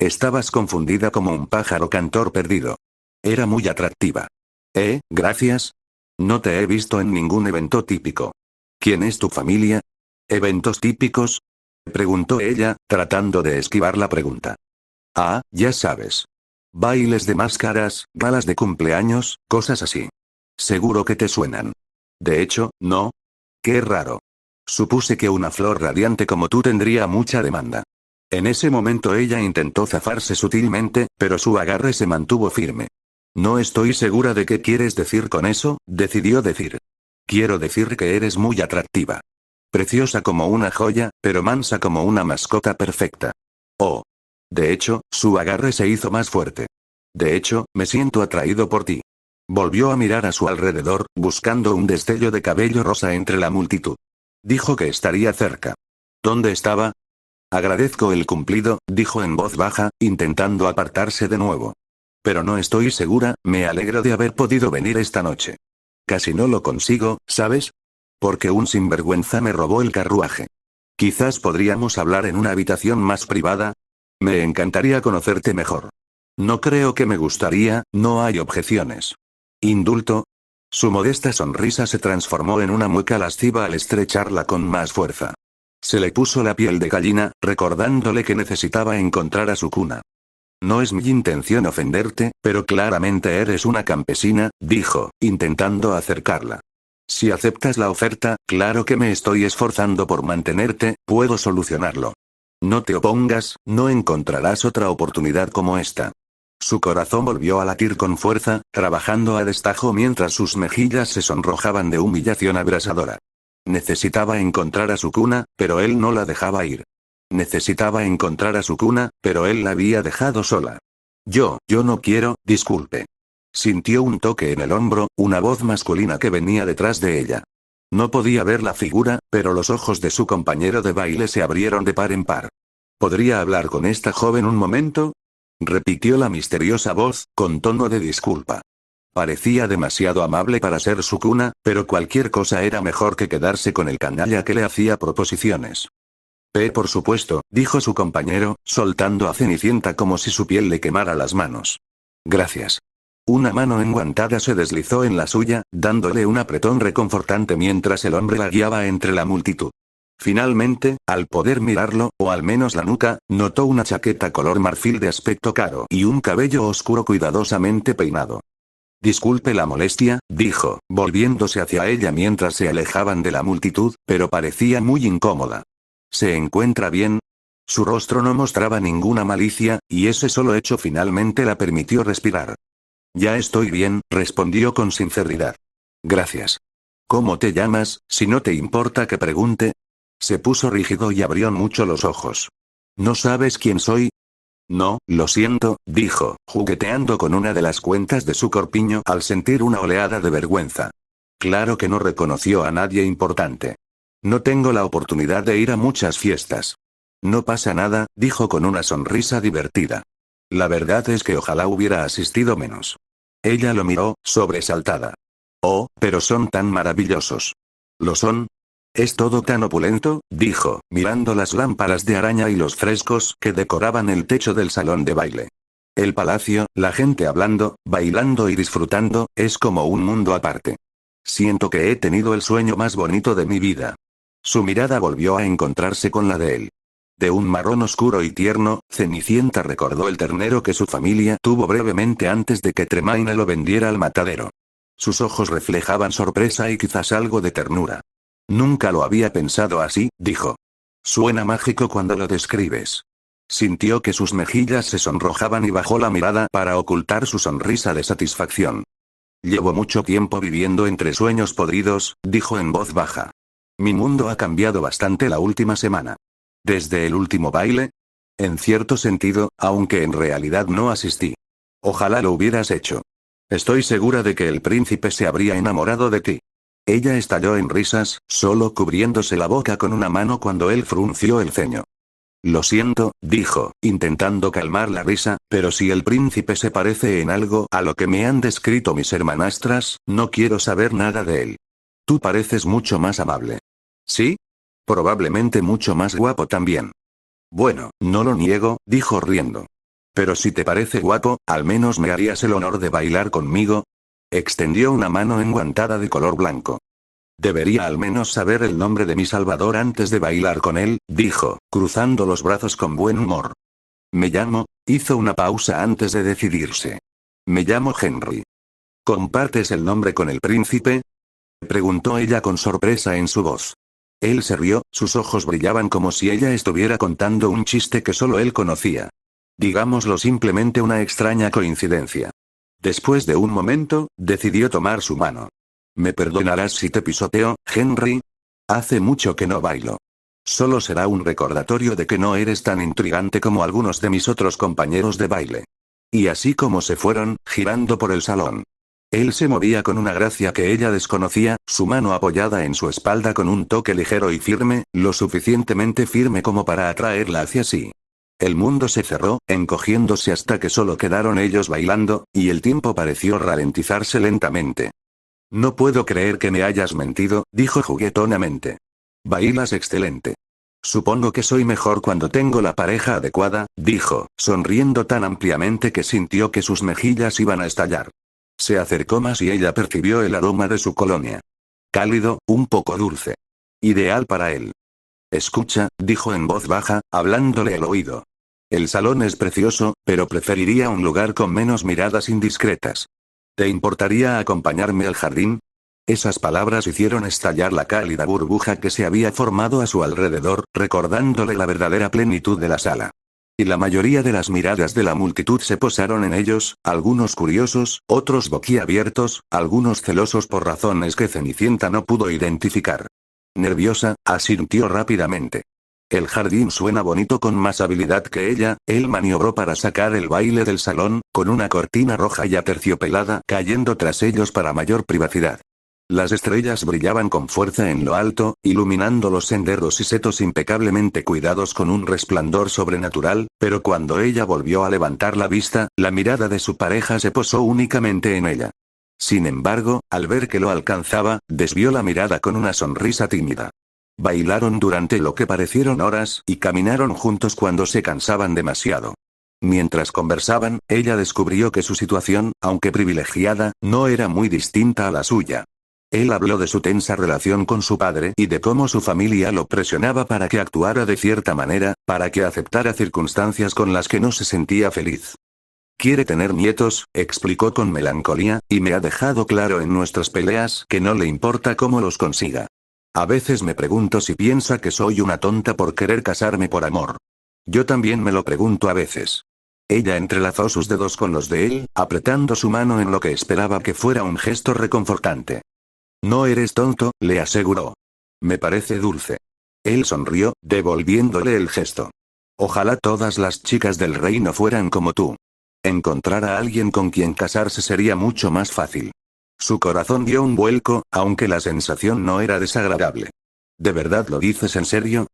S2: Estabas confundida como un pájaro cantor perdido. Era muy atractiva. Gracias. No te he visto en ningún evento típico. ¿Quién es tu familia? ¿Eventos típicos? Preguntó ella, tratando de esquivar la pregunta. Ah, ya sabes. Bailes de máscaras, galas de cumpleaños, cosas así. Seguro que te suenan. De hecho, ¿no? Qué raro. Supuse que una flor radiante como tú tendría mucha demanda. En ese momento ella intentó zafarse sutilmente, pero su agarre se mantuvo firme. No estoy segura de qué quieres decir con eso, decidió decir. Quiero decir que eres muy atractiva. Preciosa como una joya, pero mansa como una mascota perfecta. Oh. De hecho, su agarre se hizo más fuerte. De hecho, me siento atraído por ti. Volvió a mirar a su alrededor, buscando un destello de cabello rosa entre la multitud. Dijo que estaría cerca. ¿Dónde estaba? Agradezco el cumplido, dijo en voz baja, intentando apartarse de nuevo. Pero no estoy segura, me alegro de haber podido venir esta noche. Casi no lo consigo, ¿sabes? Porque un sinvergüenza me robó el carruaje. Quizás podríamos hablar en una habitación más privada. Me encantaría conocerte mejor. No creo que me gustaría, no hay objeciones. ¿Indulto? Su modesta sonrisa se transformó en una mueca lasciva al estrecharla con más fuerza. Se le puso la piel de gallina, recordándole que necesitaba encontrar a su cuna. No es mi intención ofenderte, pero claramente eres una campesina, dijo, intentando acercarla. Si aceptas la oferta, claro que me estoy esforzando por mantenerte, puedo solucionarlo. No te opongas, no encontrarás otra oportunidad como esta. Su corazón volvió a latir con fuerza, trabajando a destajo mientras sus mejillas se sonrojaban de humillación abrasadora. Necesitaba encontrar a su cuna, pero él no la dejaba ir. Necesitaba encontrar a su cuna, pero él la había dejado sola. Yo no quiero, disculpe. Sintió un toque en el hombro, una voz masculina que venía detrás de ella. No podía ver la figura, pero los ojos de su compañero de baile se abrieron de par en par. ¿Podría hablar con esta joven un momento? Repitió la misteriosa voz, con tono de disculpa. Parecía demasiado amable para ser su cuna, pero cualquier cosa era mejor que quedarse con el canalla que le hacía proposiciones. Por supuesto, dijo su compañero, soltando a Cenicienta como si su piel le quemara las manos. Gracias. Una mano enguantada se deslizó en la suya, dándole un apretón reconfortante mientras el hombre la guiaba entre la multitud. Finalmente, al poder mirarlo, o al menos la nuca, notó una chaqueta color marfil de aspecto caro y un cabello oscuro cuidadosamente peinado. Disculpe la molestia, dijo, volviéndose hacia ella mientras se alejaban de la multitud, pero parecía muy incómoda. ¿Se encuentra bien? Su rostro no mostraba ninguna malicia, y ese solo hecho finalmente la permitió respirar. Ya estoy bien, respondió con sinceridad. Gracias. ¿Cómo te llamas, si no te importa que pregunte? Se puso rígido y abrió mucho los ojos. ¿No sabes quién soy? No, lo siento, dijo, jugueteando con una de las cuentas de su corpiño al sentir una oleada de vergüenza. Claro que no reconoció a nadie importante. No tengo la oportunidad de ir a muchas fiestas. No pasa nada, dijo con una sonrisa divertida. La verdad es que ojalá hubiera asistido menos. Ella lo miró, sobresaltada. Oh, pero son tan maravillosos. ¿Lo son? Es todo tan opulento, dijo, mirando las lámparas de araña y los frescos que decoraban el techo del salón de baile. El palacio, la gente hablando, bailando y disfrutando, es como un mundo aparte. Siento que he tenido el sueño más bonito de mi vida. Su mirada volvió a encontrarse con la de él. De un marrón oscuro y tierno, Cenicienta recordó el ternero que su familia tuvo brevemente antes de que Tremaine lo vendiera al matadero. Sus ojos reflejaban sorpresa y quizás algo de ternura. Nunca lo había pensado así, dijo. Suena mágico cuando lo describes. Sintió que sus mejillas se sonrojaban y bajó la mirada para ocultar su sonrisa de satisfacción. Llevo mucho tiempo viviendo entre sueños podridos, dijo en voz baja. Mi mundo ha cambiado bastante la última semana. ¿Desde el último baile? En cierto sentido, aunque en realidad no asistí. Ojalá lo hubieras hecho. Estoy segura de que el príncipe se habría enamorado de ti. Ella estalló en risas, solo cubriéndose la boca con una mano cuando él frunció el ceño. Lo siento, dijo, intentando calmar la risa, pero si el príncipe se parece en algo a lo que me han descrito mis hermanastras, no quiero saber nada de él. Tú pareces mucho más amable. ¿Sí? Probablemente mucho más guapo también. Bueno, no lo niego, dijo riendo. Pero si te parece guapo, al menos me harías el honor de bailar conmigo. Extendió una mano enguantada de color blanco. Debería al menos saber el nombre de mi salvador antes de bailar con él, dijo, cruzando los brazos con buen humor. Me llamo, hizo una pausa antes de decidirse. Me llamo Henry. ¿Compartes el nombre con el príncipe? Preguntó ella con sorpresa en su voz. Él se rió, sus ojos brillaban como si ella estuviera contando un chiste que solo él conocía. Digámoslo simplemente una extraña coincidencia. Después de un momento, decidió tomar su mano. ¿Me perdonarás si te pisoteo, Henry? Hace mucho que no bailo. Solo será un recordatorio de que no eres tan intrigante como algunos de mis otros compañeros de baile. Y así como se fueron, girando por el salón. Él se movía con una gracia que ella desconocía, su mano apoyada en su espalda con un toque ligero y firme, lo suficientemente firme como para atraerla hacia sí. El mundo se cerró, encogiéndose hasta que solo quedaron ellos bailando, y el tiempo pareció ralentizarse lentamente. No puedo creer que me hayas mentido, dijo juguetonamente. Bailas excelente. Supongo que soy mejor cuando tengo la pareja adecuada, dijo, sonriendo tan ampliamente que sintió que sus mejillas iban a estallar. Se acercó más y ella percibió el aroma de su colonia. Cálido, un poco dulce. Ideal para él. Escucha, dijo en voz baja, hablándole al oído. El salón es precioso, pero preferiría un lugar con menos miradas indiscretas. ¿Te importaría acompañarme al jardín? Esas palabras hicieron estallar la cálida burbuja que se había formado a su alrededor, recordándole la verdadera plenitud de la sala. Y la mayoría de las miradas de la multitud se posaron en ellos, algunos curiosos, otros boquiabiertos, algunos celosos por razones que Cenicienta no pudo identificar. Nerviosa, asintió rápidamente. El jardín suena bonito con más habilidad que ella, él maniobró para sacar el baile del salón, con una cortina roja y aterciopelada cayendo tras ellos para mayor privacidad. Las estrellas brillaban con fuerza en lo alto, iluminando los senderos y setos impecablemente cuidados con un resplandor sobrenatural, pero cuando ella volvió a levantar la vista, la mirada de su pareja se posó únicamente en ella. Sin embargo, al ver que lo alcanzaba, desvió la mirada con una sonrisa tímida. Bailaron durante lo que parecieron horas, y caminaron juntos cuando se cansaban demasiado. Mientras conversaban, ella descubrió que su situación, aunque privilegiada, no era muy distinta a la suya. Él habló de su tensa relación con su padre y de cómo su familia lo presionaba para que actuara de cierta manera, para que aceptara circunstancias con las que no se sentía feliz. Quiere tener nietos, explicó con melancolía, y me ha dejado claro en nuestras peleas que no le importa cómo los consiga. A veces me pregunto si piensa que soy una tonta por querer casarme por amor. Yo también me lo pregunto a veces. Ella entrelazó sus dedos con los de él, apretando su mano en lo que esperaba que fuera un gesto reconfortante. No eres tonto, le aseguró. Me parece dulce. Él sonrió, devolviéndole el gesto. Ojalá todas las chicas del reino fueran como tú. Encontrar a alguien con quien casarse sería mucho más fácil. Su corazón dio un vuelco, aunque la sensación no era desagradable. ¿De verdad lo dices en serio?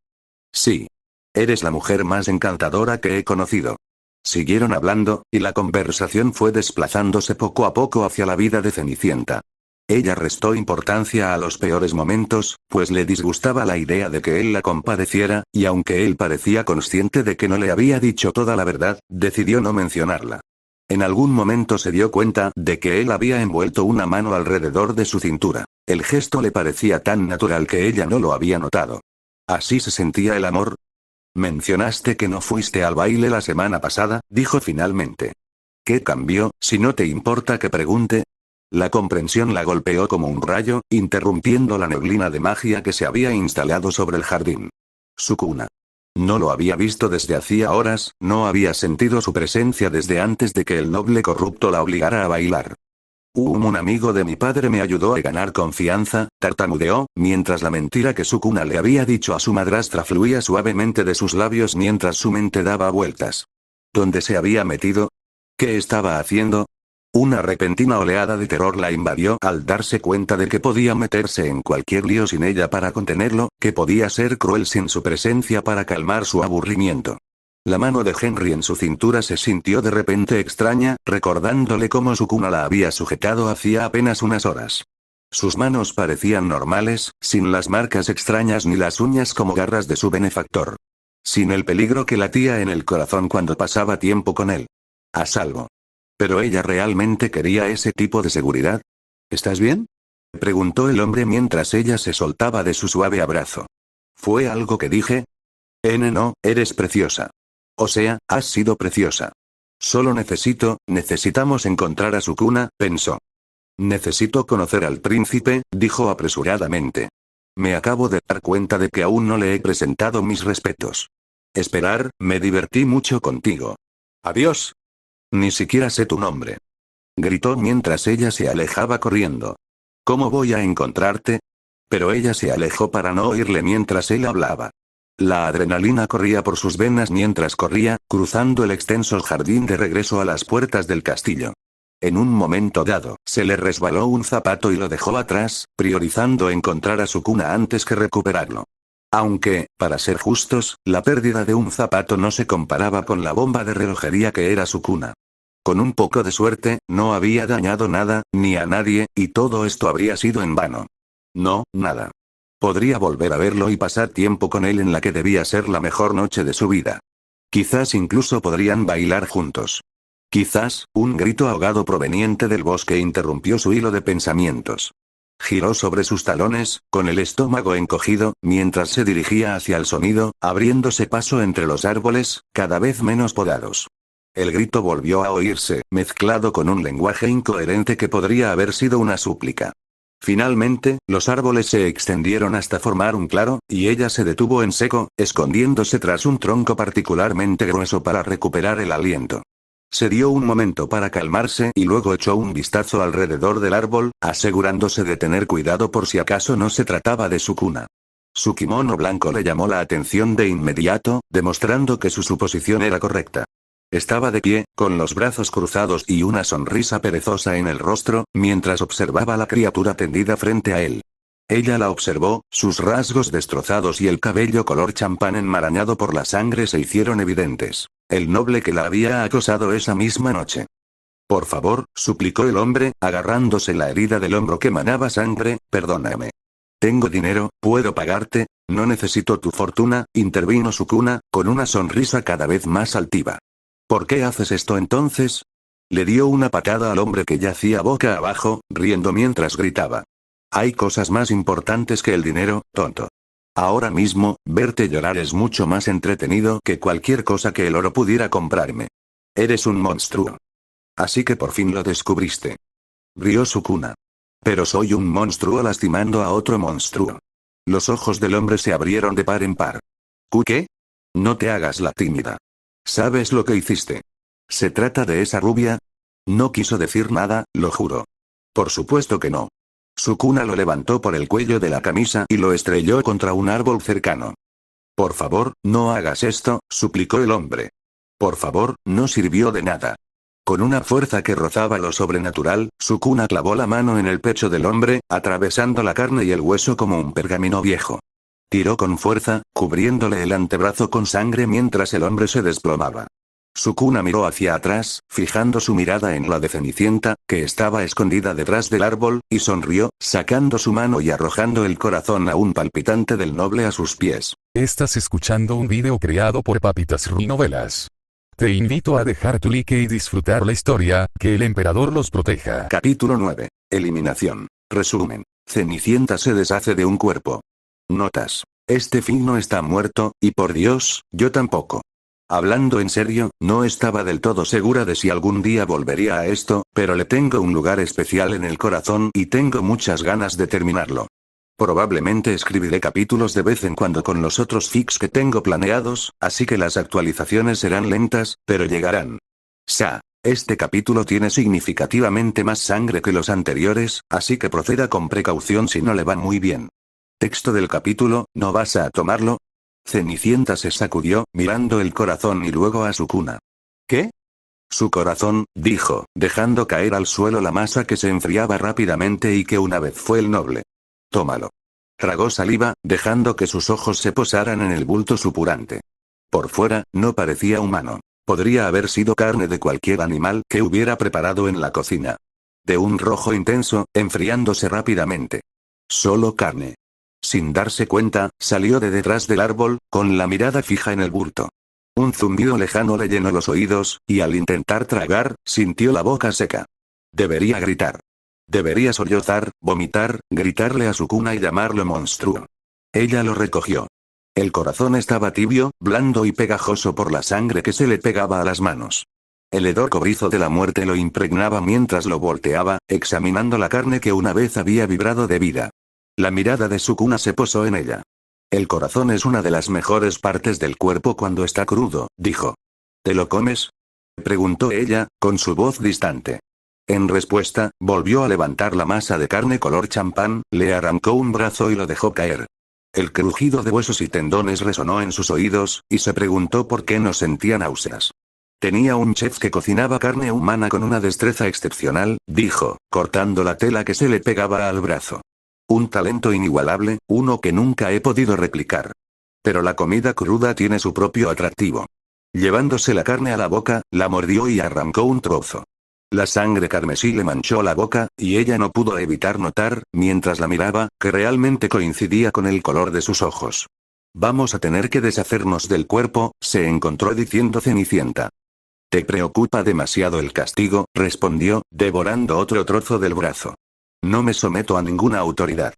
S2: Sí. Eres la mujer más encantadora que he conocido. Siguieron hablando, y la conversación fue desplazándose poco a poco hacia la vida de Cenicienta. Ella restó importancia a los peores momentos, pues le disgustaba la idea de que él la compadeciera, y aunque él parecía consciente de que no le había dicho toda la verdad, decidió no mencionarla. En algún momento se dio cuenta de que él había envuelto una mano alrededor de su cintura. El gesto le parecía tan natural que ella no lo había notado. ¿Así se sentía el amor? Mencionaste que no fuiste al baile la semana pasada, dijo finalmente. ¿Qué cambió, si no te importa que pregunte? La comprensión la golpeó como un rayo, interrumpiendo la neblina de magia que se había instalado sobre el jardín. Sukuna. No lo había visto desde hacía horas, no había sentido su presencia desde antes de que el noble corrupto la obligara a bailar. Un amigo de mi padre me ayudó a ganar confianza, tartamudeó, mientras la mentira que Sukuna le había dicho a su madrastra fluía suavemente de sus labios mientras su mente daba vueltas. ¿Dónde se había metido? ¿Qué estaba haciendo? Una repentina oleada de terror la invadió al darse cuenta de que podía meterse en cualquier lío sin ella para contenerlo, que podía ser cruel sin su presencia para calmar su aburrimiento. La mano de Henry en su cintura se sintió de repente extraña, recordándole cómo Sukuna la había sujetado hacía apenas unas horas. Sus manos parecían normales, sin las marcas extrañas ni las uñas como garras de su benefactor. Sin el peligro que latía en el corazón cuando pasaba tiempo con él. A salvo. ¿Pero ella realmente quería ese tipo de seguridad? ¿Estás bien?, preguntó el hombre mientras ella se soltaba de su suave abrazo. ¿Fue algo que dije? No, eres preciosa. O sea, has sido preciosa. Solo necesitamos encontrar a Sukuna, pensó. Necesito conocer al príncipe, dijo apresuradamente. Me acabo de dar cuenta de que aún no le he presentado mis respetos. Esperar, me divertí mucho contigo. Adiós. Ni siquiera sé tu nombre. Gritó mientras ella se alejaba corriendo. ¿Cómo voy a encontrarte? Pero ella se alejó para no oírle mientras él hablaba. La adrenalina corría por sus venas mientras corría, cruzando el extenso jardín de regreso a las puertas del castillo. En un momento dado, se le resbaló un zapato y lo dejó atrás, priorizando encontrar a Sukuna antes que recuperarlo. Aunque, para ser justos, la pérdida de un zapato no se comparaba con la bomba de relojería que era Sukuna. Con un poco de suerte, no había dañado nada, ni a nadie, y todo esto habría sido en vano. No, nada. Podría volver a verlo y pasar tiempo con él en la que debía ser la mejor noche de su vida. Quizás incluso podrían bailar juntos. Quizás, un grito ahogado proveniente del bosque interrumpió su hilo de pensamientos. Giró sobre sus talones, con el estómago encogido, mientras se dirigía hacia el sonido, abriéndose paso entre los árboles, cada vez menos podados. El grito volvió a oírse, mezclado con un lenguaje incoherente que podría haber sido una súplica. Finalmente, los árboles se extendieron hasta formar un claro, y ella se detuvo en seco, escondiéndose tras un tronco particularmente grueso para recuperar el aliento. Se dio un momento para calmarse y luego echó un vistazo alrededor del árbol, asegurándose de tener cuidado por si acaso no se trataba de Sukuna. Su kimono blanco le llamó la atención de inmediato, demostrando que su suposición era correcta. Estaba de pie, con los brazos cruzados y una sonrisa perezosa en el rostro, mientras observaba a la criatura tendida frente a él. Ella la observó, sus rasgos destrozados y el cabello color champán enmarañado por la sangre se hicieron evidentes. El noble que la había acosado esa misma noche. Por favor, suplicó el hombre, agarrándose la herida del hombro que manaba sangre, perdóname. Tengo dinero, puedo pagarte, no necesito tu fortuna, intervino Sukuna, con una sonrisa cada vez más altiva. ¿Por qué haces esto entonces? Le dio una patada al hombre que yacía boca abajo, riendo mientras gritaba. Hay cosas más importantes que el dinero, tonto. Ahora mismo, verte llorar es mucho más entretenido que cualquier cosa que el oro pudiera comprarme. Eres un monstruo. Así que por fin lo descubriste. Rió Sukuna. Pero soy un monstruo lastimando a otro monstruo. Los ojos del hombre se abrieron de par en par. ¿Qué? No te hagas la tímida. ¿Sabes lo que hiciste? ¿Se trata de esa rubia? No quiso decir nada, lo juro. Por supuesto que no. Sukuna lo levantó por el cuello de la camisa y lo estrelló contra un árbol cercano. Por favor, no hagas esto, suplicó el hombre. Por favor, no sirvió de nada. Con una fuerza que rozaba lo sobrenatural, Sukuna clavó la mano en el pecho del hombre, atravesando la carne y el hueso como un pergamino viejo. Tiró con fuerza, cubriéndole el antebrazo con sangre mientras el hombre se desplomaba. Sukuna miró hacia atrás, fijando su mirada en la de Cenicienta, que estaba escondida detrás del árbol, y sonrió, sacando su mano y arrojando el corazón aún palpitante del noble a sus pies.
S1: Estás escuchando un video creado por Papitas Novelas. Te invito a dejar tu like y disfrutar la historia, que el emperador los proteja.
S2: Capítulo 9. Eliminación. Resumen. Cenicienta se deshace de un cuerpo. Notas. Este fin no está muerto, y por Dios, yo tampoco. Hablando en serio, no estaba del todo segura de si algún día volvería a esto, pero le tengo un lugar especial en el corazón y tengo muchas ganas de terminarlo. Probablemente escribiré capítulos de vez en cuando con los otros fics que tengo planeados, así que las actualizaciones serán lentas, pero llegarán. Este capítulo tiene significativamente más sangre que los anteriores, así que proceda con precaución si no le va muy bien. Texto del capítulo, ¿no vas a tomarlo? Cenicienta se sacudió, mirando el corazón y luego a Sukuna. ¿Qué? Su corazón, dijo, dejando caer al suelo la masa que se enfriaba rápidamente y que una vez fue el noble. Tómalo. Tragó saliva, dejando que sus ojos se posaran en el bulto supurante. Por fuera, no parecía humano. Podría haber sido carne de cualquier animal que hubiera preparado en la cocina. De un rojo intenso, enfriándose rápidamente. Solo carne. Sin darse cuenta, salió de detrás del árbol, con la mirada fija en el bulto. Un zumbido lejano le llenó los oídos, y al intentar tragar, sintió la boca seca. Debería gritar. Debería sollozar, vomitar, gritarle a Sukuna y llamarlo monstruo. Ella lo recogió. El corazón estaba tibio, blando y pegajoso por la sangre que se le pegaba a las manos. El hedor cobrizo de la muerte lo impregnaba mientras lo volteaba, examinando la carne que una vez había vibrado de vida. La mirada de Sukuna se posó en ella. El corazón es una de las mejores partes del cuerpo cuando está crudo, dijo. ¿Te lo comes? Preguntó ella, con su voz distante. En respuesta, volvió a levantar la masa de carne color champán, le arrancó un brazo y lo dejó caer. El crujido de huesos y tendones resonó en sus oídos, y se preguntó por qué no sentía náuseas. Tenía un chef que cocinaba carne humana con una destreza excepcional, dijo, cortando la tela que se le pegaba al brazo. Un talento inigualable, uno que nunca he podido replicar. Pero la comida cruda tiene su propio atractivo. Llevándose la carne a la boca, la mordió y arrancó un trozo. La sangre carmesí le manchó la boca, y ella no pudo evitar notar, mientras la miraba, que realmente coincidía con el color de sus ojos. Vamos a tener que deshacernos del cuerpo, se encontró diciendo Cenicienta. Te preocupa demasiado el castigo, respondió, devorando otro trozo del brazo. No me someto a ninguna autoridad.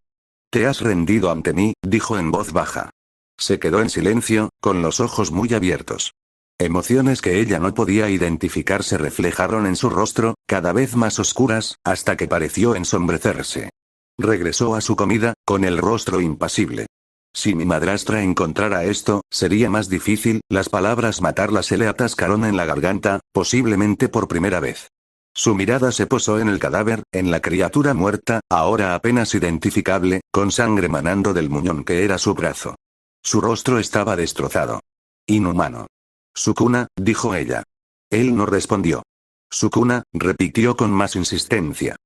S2: Te has rendido ante mí, dijo en voz baja. Se quedó en silencio, con los ojos muy abiertos. Emociones que ella no podía identificar se reflejaron en su rostro, cada vez más oscuras, hasta que pareció ensombrecerse. Regresó a su comida, con el rostro impasible. Si mi madrastra encontrara esto, sería más difícil, las palabras matarla se le atascaron en la garganta, posiblemente por primera vez. Su mirada se posó en el cadáver, en la criatura muerta, ahora apenas identificable, con sangre manando del muñón que era su brazo. Su rostro estaba destrozado. Inhumano. Sukuna, dijo ella. Él no respondió. Sukuna, repitió con más insistencia.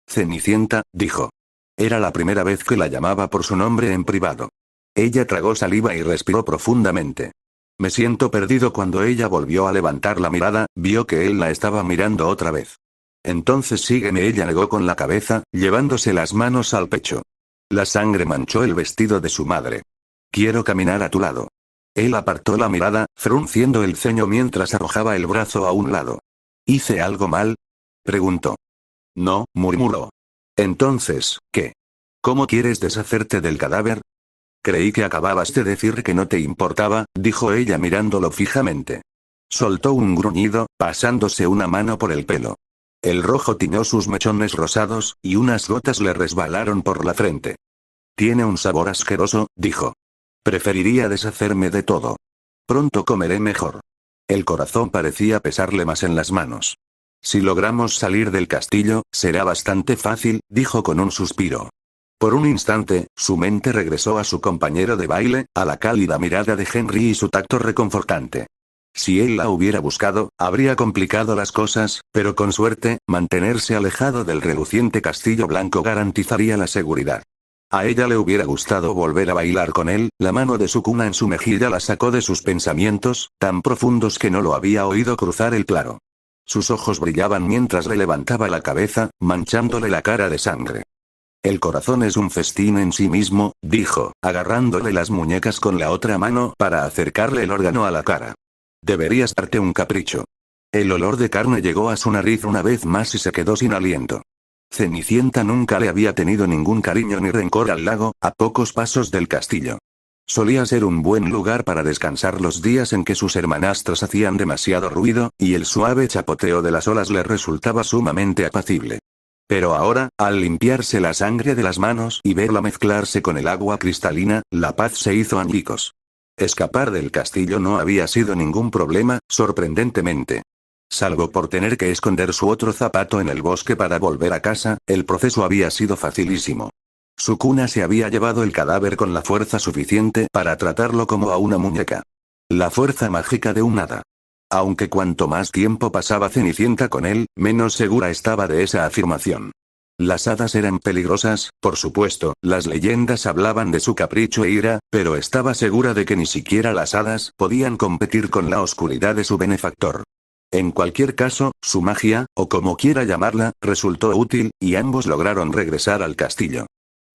S2: Cenicienta, dijo. Era la primera vez que la llamaba por su nombre en privado. Ella tragó saliva y respiró profundamente. Me siento perdido. Cuando ella volvió a levantar la mirada, vio que él la estaba mirando otra vez. Entonces sígueme, ella negó con la cabeza, llevándose las manos al pecho. La sangre manchó el vestido de su madre. Quiero caminar a tu lado. Él apartó la mirada, frunciendo el ceño mientras arrojaba el brazo a un lado. ¿Hice algo mal? Preguntó. No, murmuró. Entonces, ¿qué? ¿Cómo quieres deshacerte del cadáver? Creí que acababas de decir que no te importaba, dijo ella mirándolo fijamente. Soltó un gruñido, pasándose una mano por el pelo. El rojo tiñó sus mechones rosados, y unas gotas le resbalaron por la frente. Tiene un sabor asqueroso, dijo. Preferiría deshacerme de todo. Pronto comeré mejor. El corazón parecía pesarle más en las manos. Si logramos salir del castillo, será bastante fácil, dijo con un suspiro. Por un instante, su mente regresó a su compañero de baile, a la cálida mirada de Henry y su tacto reconfortante. Si él la hubiera buscado, habría complicado las cosas, pero con suerte, mantenerse alejado del reluciente castillo blanco garantizaría la seguridad. A ella le hubiera gustado volver a bailar con él, la mano de Sukuna en su mejilla la sacó de sus pensamientos, tan profundos que no lo había oído cruzar el claro. Sus ojos brillaban mientras le levantaba la cabeza, manchándole la cara de sangre. El corazón es un festín en sí mismo, dijo, agarrándole las muñecas con la otra mano para acercarle el órgano a la cara. Deberías darte un capricho. El olor de carne llegó a su nariz una vez más y se quedó sin aliento. Cenicienta nunca le había tenido ningún cariño ni rencor al lago, a pocos pasos del castillo. Solía ser un buen lugar para descansar los días en que sus hermanastros hacían demasiado ruido, y el suave chapoteo de las olas le resultaba sumamente apacible. Pero ahora, al limpiarse la sangre de las manos y verla mezclarse con el agua cristalina, la paz se hizo añicos. Escapar del castillo no había sido ningún problema, sorprendentemente. Salvo por tener que esconder su otro zapato en el bosque para volver a casa, el proceso había sido facilísimo. Sukuna se había llevado el cadáver con la fuerza suficiente para tratarlo como a una muñeca. La fuerza mágica de un hada. Aunque cuanto más tiempo pasaba Cenicienta con él, menos segura estaba de esa afirmación. Las hadas eran peligrosas, por supuesto, las leyendas hablaban de su capricho e ira, pero estaba segura de que ni siquiera las hadas podían competir con la oscuridad de su benefactor. En cualquier caso, su magia, o como quiera llamarla, resultó útil, y ambos lograron regresar al castillo.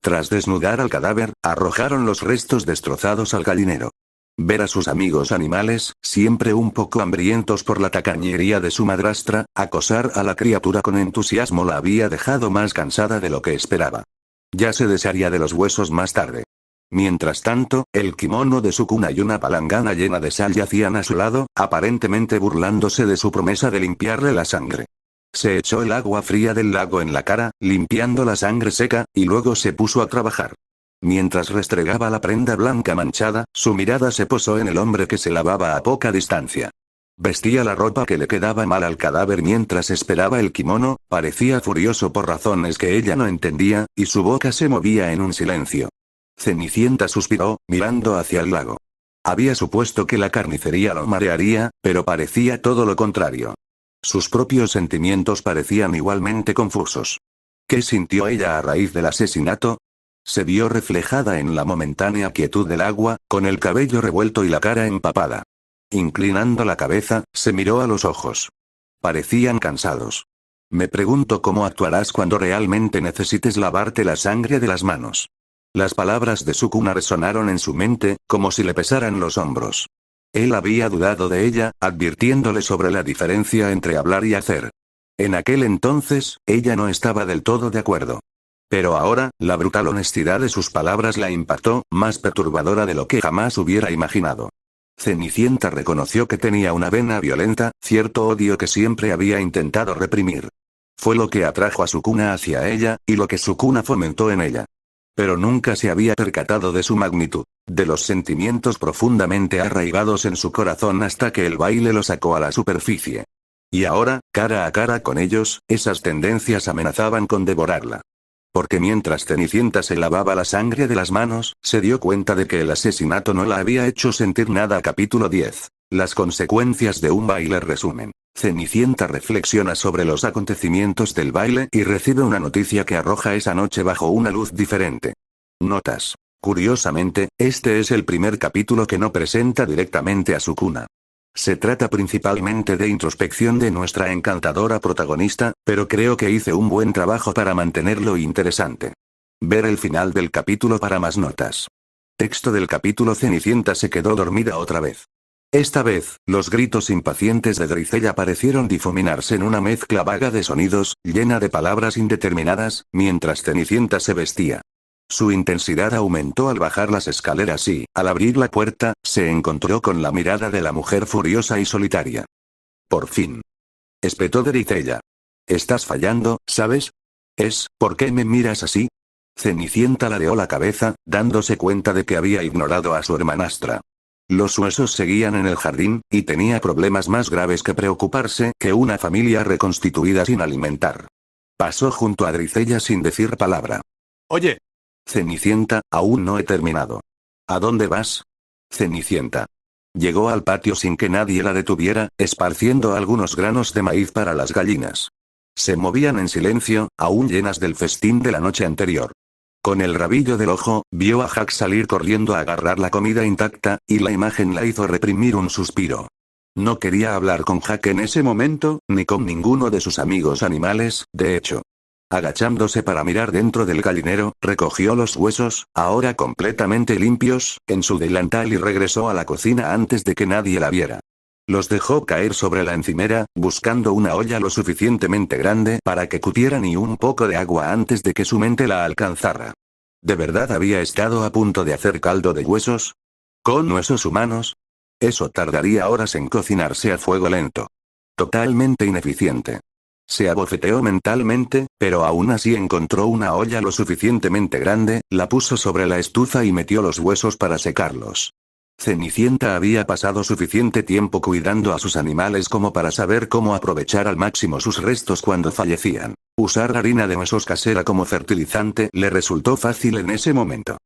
S2: Tras desnudar al cadáver, arrojaron los restos destrozados al gallinero. Ver a sus amigos animales, siempre un poco hambrientos por la tacañería de su madrastra, acosar a la criatura con entusiasmo la había dejado más cansada de lo que esperaba. Ya se desharía de los huesos más tarde. Mientras tanto, el kimono de Sukuna y una palangana llena de sal yacían a su lado, aparentemente burlándose de su promesa de limpiarle la sangre. Se echó el agua fría del lago en la cara, limpiando la sangre seca, y luego se puso a trabajar. Mientras restregaba la prenda blanca manchada, su mirada se posó en el hombre que se lavaba a poca distancia. Vestía la ropa que le quedaba mal al cadáver mientras esperaba el kimono, parecía furioso por razones que ella no entendía, y su boca se movía en un silencio. Cenicienta suspiró, mirando hacia el lago. Había supuesto que la carnicería lo marearía, pero parecía todo lo contrario. Sus propios sentimientos parecían igualmente confusos. ¿Qué sintió ella a raíz del asesinato? Se vio reflejada en la momentánea quietud del agua, con el cabello revuelto y la cara empapada. Inclinando la cabeza, se miró a los ojos. Parecían cansados. Me pregunto cómo actuarás cuando realmente necesites lavarte la sangre de las manos. Las palabras de Sukuna resonaron en su mente, como si le pesaran los hombros. Él había dudado de ella, advirtiéndole sobre la diferencia entre hablar y hacer. En aquel entonces, ella no estaba del todo de acuerdo. Pero ahora, la brutal honestidad de sus palabras la impactó, más perturbadora de lo que jamás hubiera imaginado. Cenicienta reconoció que tenía una vena violenta, cierto odio que siempre había intentado reprimir. Fue lo que atrajo a Sukuna hacia ella, y lo que Sukuna fomentó en ella. Pero nunca se había percatado de su magnitud, de los sentimientos profundamente arraigados en su corazón hasta que el baile lo sacó a la superficie. Y ahora, cara a cara con ellos, esas tendencias amenazaban con devorarla. Porque mientras Cenicienta se lavaba la sangre de las manos, se dio cuenta de que el asesinato no la había hecho sentir nada. Capítulo 10. Las consecuencias de un baile. Resumen. Cenicienta reflexiona sobre los acontecimientos del baile y recibe una noticia que arroja esa noche bajo una luz diferente. Notas. Curiosamente, este es el primer capítulo que no presenta directamente a Sukuna. Se trata principalmente de introspección de nuestra encantadora protagonista, pero creo que hice un buen trabajo para mantenerlo interesante. Ver el final del capítulo para más notas. Texto del capítulo. Cenicienta se quedó dormida otra vez. Esta vez, los gritos impacientes de Drizella parecieron difuminarse en una mezcla vaga de sonidos, llena de palabras indeterminadas, mientras Cenicienta se vestía. Su intensidad aumentó al bajar las escaleras y, al abrir la puerta, se encontró con la mirada de la mujer furiosa y solitaria. Por fin. Espetó Drizella. Estás fallando, ¿sabes? ¿Por qué me miras así? Cenicienta ladeó la cabeza, dándose cuenta de que había ignorado a su hermanastra. Los huesos seguían en el jardín, y tenía problemas más graves que preocuparse que una familia reconstituida sin alimentar. Pasó junto a Drizella sin decir palabra. Oye. Cenicienta, aún no he terminado. ¿A dónde vas? Cenicienta. Llegó al patio sin que nadie la detuviera, esparciendo algunos granos de maíz para las gallinas. Se movían en silencio, aún llenas del festín de la noche anterior. Con el rabillo del ojo, vio a Jack salir corriendo a agarrar la comida intacta, y la imagen la hizo reprimir un suspiro. No quería hablar con Jack en ese momento, ni con ninguno de sus amigos animales, de hecho. Agachándose para mirar dentro del gallinero, recogió los huesos, ahora completamente limpios, en su delantal y regresó a la cocina antes de que nadie la viera. Los dejó caer sobre la encimera, buscando una olla lo suficientemente grande para que cupiera ni un poco de agua antes de que su mente la alcanzara. ¿De verdad había estado a punto de hacer caldo de huesos? ¿Con huesos humanos? Eso tardaría horas en cocinarse a fuego lento. Totalmente ineficiente. Se abofeteó mentalmente, pero aún así encontró una olla lo suficientemente grande, la puso sobre la estufa y metió los huesos para secarlos. Cenicienta había pasado suficiente tiempo cuidando a sus animales como para saber cómo aprovechar al máximo sus restos cuando fallecían. Usar harina de huesos casera como fertilizante le resultó fácil en ese momento.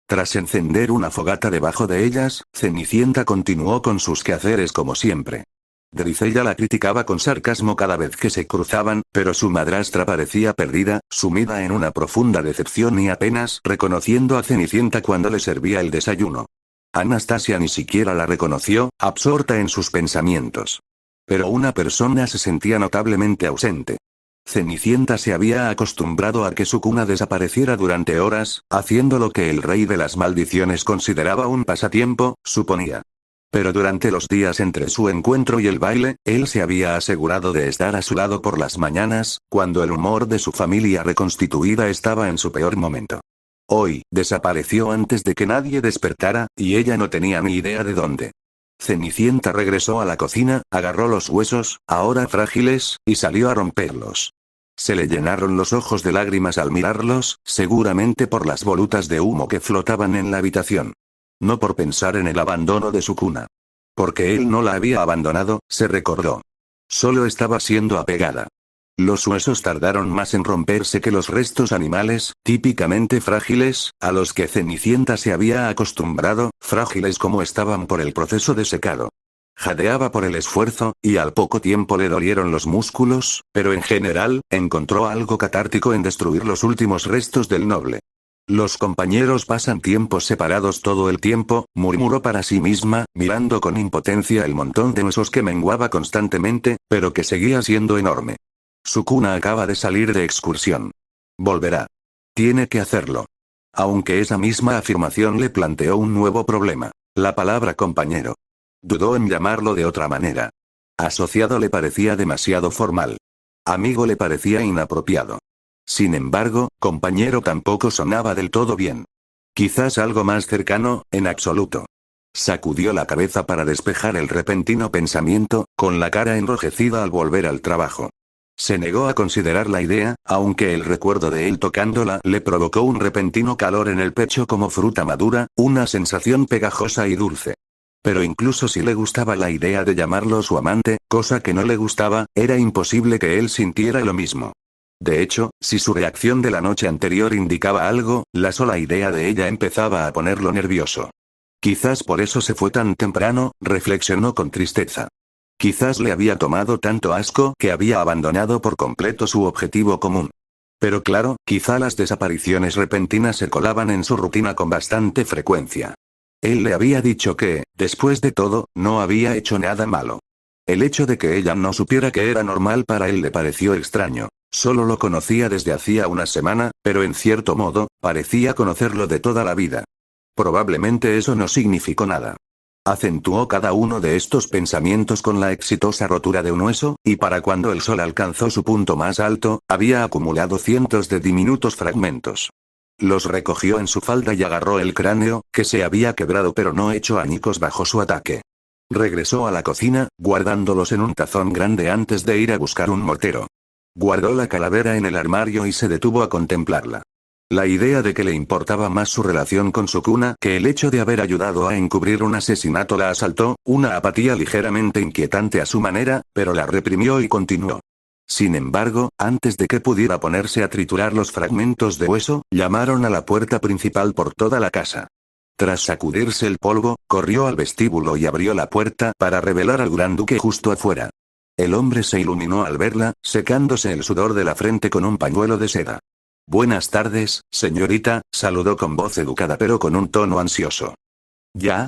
S2: Tras encender una fogata debajo de ellas, Cenicienta continuó con sus quehaceres como siempre. Drizella la criticaba con sarcasmo cada vez que se cruzaban, pero su madrastra parecía perdida, sumida en una profunda decepción y apenas reconociendo a Cenicienta cuando le servía el desayuno. Anastasia ni siquiera la reconoció, absorta en sus pensamientos. Pero una persona se sentía notablemente ausente. Cenicienta se había acostumbrado a que Sukuna desapareciera durante horas, haciendo lo que el rey de las maldiciones consideraba un pasatiempo, suponía. Pero durante los días entre su encuentro y el baile, él se había asegurado de estar a su lado por las mañanas, cuando el humor de su familia reconstituida estaba en su peor momento. Hoy, desapareció antes de que nadie despertara, y ella no tenía ni idea de dónde. Cenicienta regresó a la cocina, agarró los huesos, ahora frágiles, y salió a romperlos. Se le llenaron los ojos de lágrimas al mirarlos, seguramente por las volutas de humo que flotaban en la habitación. No por pensar en el abandono de Sukuna. Porque él no la había abandonado, se recordó. Solo estaba siendo apegada. Los huesos tardaron más en romperse que los restos animales, típicamente frágiles, a los que Cenicienta se había acostumbrado, frágiles como estaban por el proceso de secado. Jadeaba por el esfuerzo, y al poco tiempo le dolieron los músculos, pero en general, encontró algo catártico en destruir los últimos restos del noble. Los compañeros pasan tiempos separados todo el tiempo, murmuró para sí misma, mirando con impotencia el montón de huesos que menguaba constantemente, pero que seguía siendo enorme. Sukuna acaba de salir de excursión. Volverá. Tiene que hacerlo. Aunque esa misma afirmación le planteó un nuevo problema. La palabra compañero. Dudó en llamarlo de otra manera. Asociado le parecía demasiado formal. Amigo le parecía inapropiado. Sin embargo, compañero tampoco sonaba del todo bien. Quizás algo más cercano, en absoluto. Sacudió la cabeza para despejar el repentino pensamiento, con la cara enrojecida al volver al trabajo. Se negó a considerar la idea, aunque el recuerdo de él tocándola le provocó un repentino calor en el pecho como fruta madura, una sensación pegajosa y dulce. Pero incluso si le gustaba la idea de llamarlo su amante, cosa que no le gustaba, era imposible que él sintiera lo mismo. De hecho, si su reacción de la noche anterior indicaba algo, la sola idea de ella empezaba a ponerlo nervioso. Quizás por eso se fue tan temprano, reflexionó con tristeza. Quizás le había tomado tanto asco que había abandonado por completo su objetivo común. Pero claro, quizá las desapariciones repentinas se colaban en su rutina con bastante frecuencia. Él le había dicho que, después de todo, no había hecho nada malo. El hecho de que ella no supiera que era normal para él le pareció extraño. Solo lo conocía desde hacía una semana, pero en cierto modo, parecía conocerlo de toda la vida. Probablemente eso no significó nada. Acentuó cada uno de estos pensamientos con la exitosa rotura de un hueso, y para cuando el sol alcanzó su punto más alto, había acumulado cientos de diminutos fragmentos. Los recogió en su falda y agarró el cráneo, que se había quebrado pero no hecho añicos bajo su ataque. Regresó a la cocina, guardándolos en un tazón grande antes de ir a buscar un mortero. Guardó la calavera en el armario y se detuvo a contemplarla. La idea de que le importaba más su relación con Sukuna que el hecho de haber ayudado a encubrir un asesinato la asaltó, una apatía ligeramente inquietante a su manera, pero la reprimió y continuó. Sin embargo, antes de que pudiera ponerse a triturar los fragmentos de hueso, llamaron a la puerta principal por toda la casa. Tras sacudirse el polvo, corrió al vestíbulo y abrió la puerta para revelar al gran duque justo afuera. El hombre se iluminó al verla, secándose el sudor de la frente con un pañuelo de seda. Buenas tardes, señorita, saludó con voz educada pero con un tono ansioso. ¿Ya?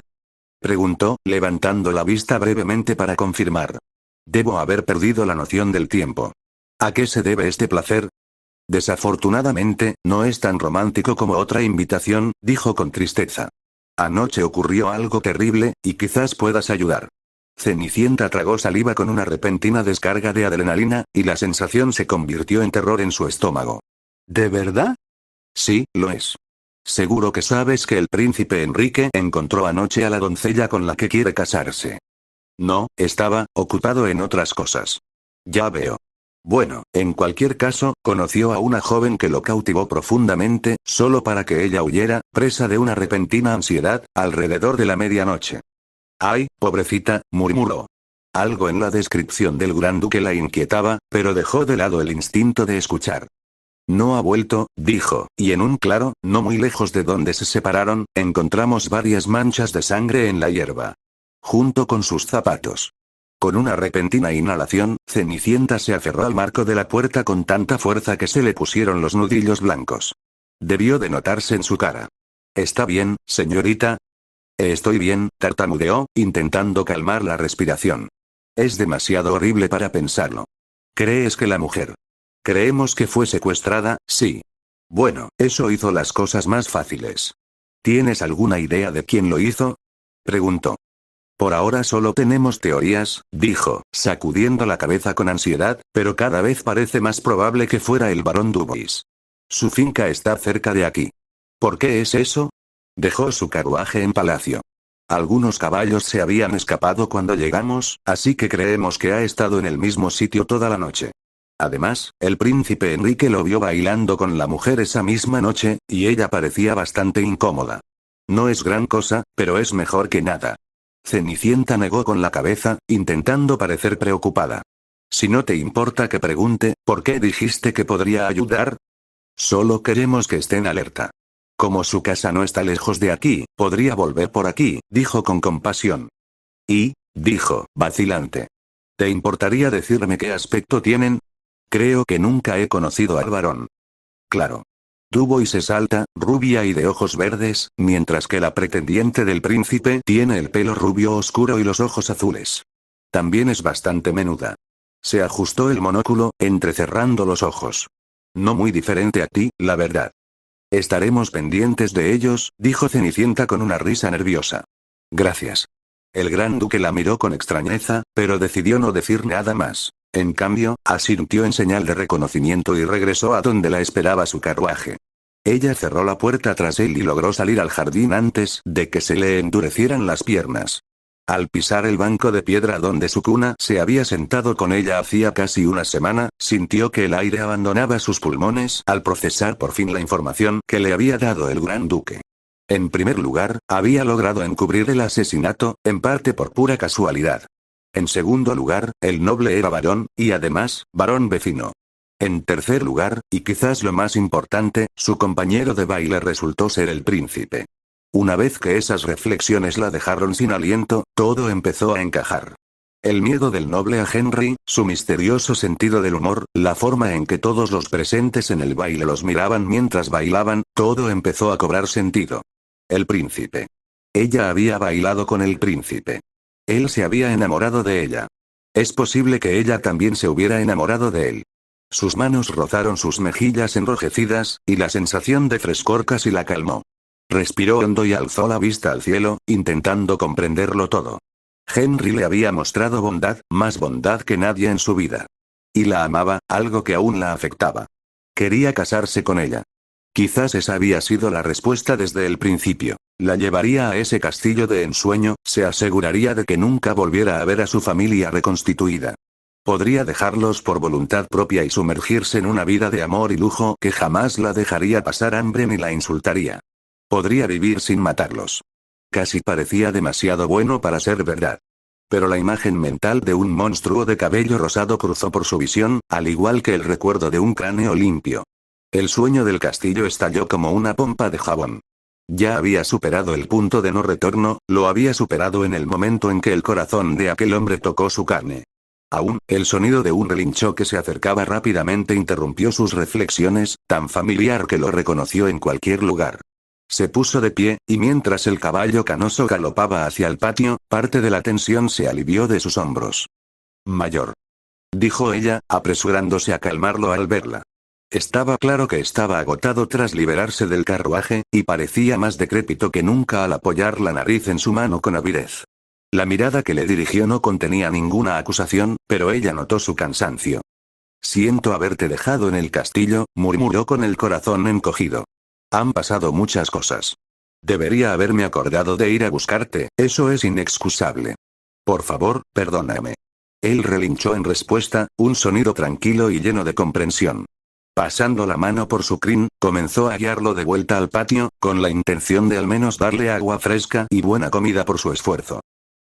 S2: Preguntó, levantando la vista brevemente para confirmar. Debo haber perdido la noción del tiempo. ¿A qué se debe este placer? Desafortunadamente, no es tan romántico como otra invitación, dijo con tristeza. Anoche ocurrió algo terrible, y quizás puedas ayudar. Cenicienta tragó saliva con una repentina descarga de adrenalina, y la sensación se convirtió en terror en su estómago. ¿De verdad? Sí, lo es. Seguro que sabes que el príncipe Enrique encontró anoche a la doncella con la que quiere casarse. No, estaba ocupado en otras cosas. Ya veo. Bueno, en cualquier caso, conoció a una joven que lo cautivó profundamente, solo para que ella huyera, presa de una repentina ansiedad, alrededor de la medianoche. Ay, pobrecita, murmuró. Algo en la descripción del gran duque la inquietaba, pero dejó de lado el instinto de escuchar. No ha vuelto, dijo, y en un claro, no muy lejos de donde se separaron, encontramos varias manchas de sangre en la hierba. Junto con sus zapatos. Con una repentina inhalación, Cenicienta se aferró al marco de la puerta con tanta fuerza que se le pusieron los nudillos blancos. Debió de notarse en su cara. ¿Está bien, señorita? Estoy bien, tartamudeó, intentando calmar la respiración. Es demasiado horrible para pensarlo. ¿Crees que la mujer? Creemos que fue secuestrada, sí. Bueno, eso hizo las cosas más fáciles. ¿Tienes alguna idea de quién lo hizo? Preguntó. Por ahora solo tenemos teorías, dijo, sacudiendo la cabeza con ansiedad, pero cada vez parece más probable que fuera el barón Dubois. Su finca está cerca de aquí. ¿Por qué es eso? Dejó su carruaje en palacio. Algunos caballos se habían escapado cuando llegamos, así que creemos que ha estado en el mismo sitio toda la noche. Además, el príncipe Enrique lo vio bailando con la mujer esa misma noche, y ella parecía bastante incómoda. No es gran cosa, pero es mejor que nada. Cenicienta negó con la cabeza, intentando parecer preocupada. Si no te importa que pregunte, ¿por qué dijiste que podría ayudar? Solo queremos que estén alerta. Como su casa no está lejos de aquí, podría volver por aquí, dijo con compasión. Y, dijo, vacilante. ¿Te importaría decirme qué aspecto tienen? Creo que nunca he conocido al varón. Claro. Tuvo y se salta, rubia y de ojos verdes, mientras que la pretendiente del príncipe tiene el pelo rubio oscuro y los ojos azules. También es bastante menuda. Se ajustó el monóculo, entrecerrando los ojos. No muy diferente a ti, la verdad. Estaremos pendientes de ellos, dijo Cenicienta con una risa nerviosa. Gracias. El gran duque la miró con extrañeza, pero decidió no decir nada más. En cambio, asintió en señal de reconocimiento y regresó a donde la esperaba su carruaje. Ella cerró la puerta tras él y logró salir al jardín antes de que se le endurecieran las piernas. Al pisar el banco de piedra donde su cuna se había sentado con ella hacía casi una semana, sintió que el aire abandonaba sus pulmones al procesar por fin la información que le había dado el gran duque. En primer lugar, había logrado encubrir el asesinato, en parte por pura casualidad. En segundo lugar, el noble era varón, y además, varón vecino. En tercer lugar, y quizás lo más importante, su compañero de baile resultó ser el príncipe. Una vez que esas reflexiones la dejaron sin aliento, todo empezó a encajar. El miedo del noble a Henry, su misterioso sentido del humor, la forma en que todos los presentes en el baile los miraban mientras bailaban, todo empezó a cobrar sentido. El príncipe. Ella había bailado con el príncipe. Él se había enamorado de ella. Es posible que ella también se hubiera enamorado de él. Sus manos rozaron sus mejillas enrojecidas, y la sensación de frescor casi la calmó. Respiró hondo y alzó la vista al cielo, intentando comprenderlo todo. Henry le había mostrado bondad, más bondad que nadie en su vida. Y la amaba, algo que aún la afectaba. Quería casarse con ella. Quizás esa había sido la respuesta desde el principio. La llevaría a ese castillo de ensueño, se aseguraría de que nunca volviera a ver a su familia reconstituida. Podría dejarlos por voluntad propia y sumergirse en una vida de amor y lujo que jamás la dejaría pasar hambre ni la insultaría. Podría vivir sin matarlos. Casi parecía demasiado bueno para ser verdad. Pero la imagen mental de un monstruo de cabello rosado cruzó por su visión, al igual que el recuerdo de un cráneo limpio. El sueño del castillo estalló como una pompa de jabón. Ya había superado el punto de no retorno, lo había superado en el momento en que el corazón de aquel hombre tocó su carne. Aún, el sonido de un relincho que se acercaba rápidamente interrumpió sus reflexiones, tan familiar que lo reconoció en cualquier lugar. Se puso de pie, y mientras el caballo canoso galopaba hacia el patio, parte de la tensión se alivió de sus hombros. Mayor. Dijo ella, apresurándose a calmarlo al verla. Estaba claro que estaba agotado tras liberarse del carruaje, y parecía más decrépito que nunca al apoyar la nariz en su mano con avidez. La mirada que le dirigió no contenía ninguna acusación, pero ella notó su cansancio. Siento haberte dejado en el castillo, murmuró con el corazón encogido. Han pasado muchas cosas. Debería haberme acordado de ir a buscarte, eso es inexcusable. Por favor, perdóname. Él relinchó en respuesta, un sonido tranquilo y lleno de comprensión. Pasando la mano por su crin, comenzó a guiarlo de vuelta al patio, con la intención de al menos darle agua fresca y buena comida por su esfuerzo.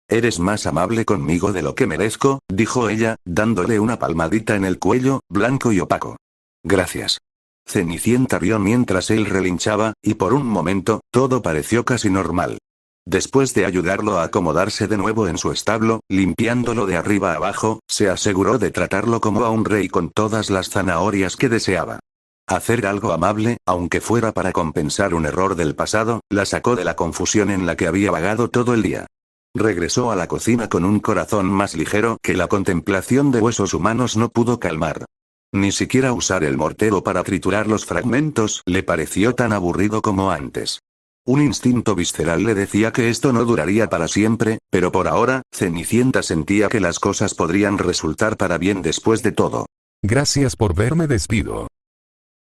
S2: Eres más amable conmigo de lo que merezco, dijo ella, dándole una palmadita en el cuello, blanco y opaco. Gracias. Cenicienta rió mientras él relinchaba, y por un momento, todo pareció casi normal. Después de ayudarlo a acomodarse de nuevo en su establo, limpiándolo de arriba a abajo, se aseguró de tratarlo como a un rey con todas las zanahorias que deseaba. Hacer algo amable, aunque fuera para compensar un error del pasado, la sacó de la confusión en la que había vagado todo el día. Regresó a la cocina con un corazón más ligero que la contemplación de huesos humanos no pudo calmar. Ni siquiera usar el mortero para triturar los fragmentos le pareció tan aburrido como antes. Un instinto visceral le decía que esto no duraría para siempre, pero por ahora, Cenicienta sentía que las cosas podrían resultar para bien después de todo.
S1: Gracias por verme, despido.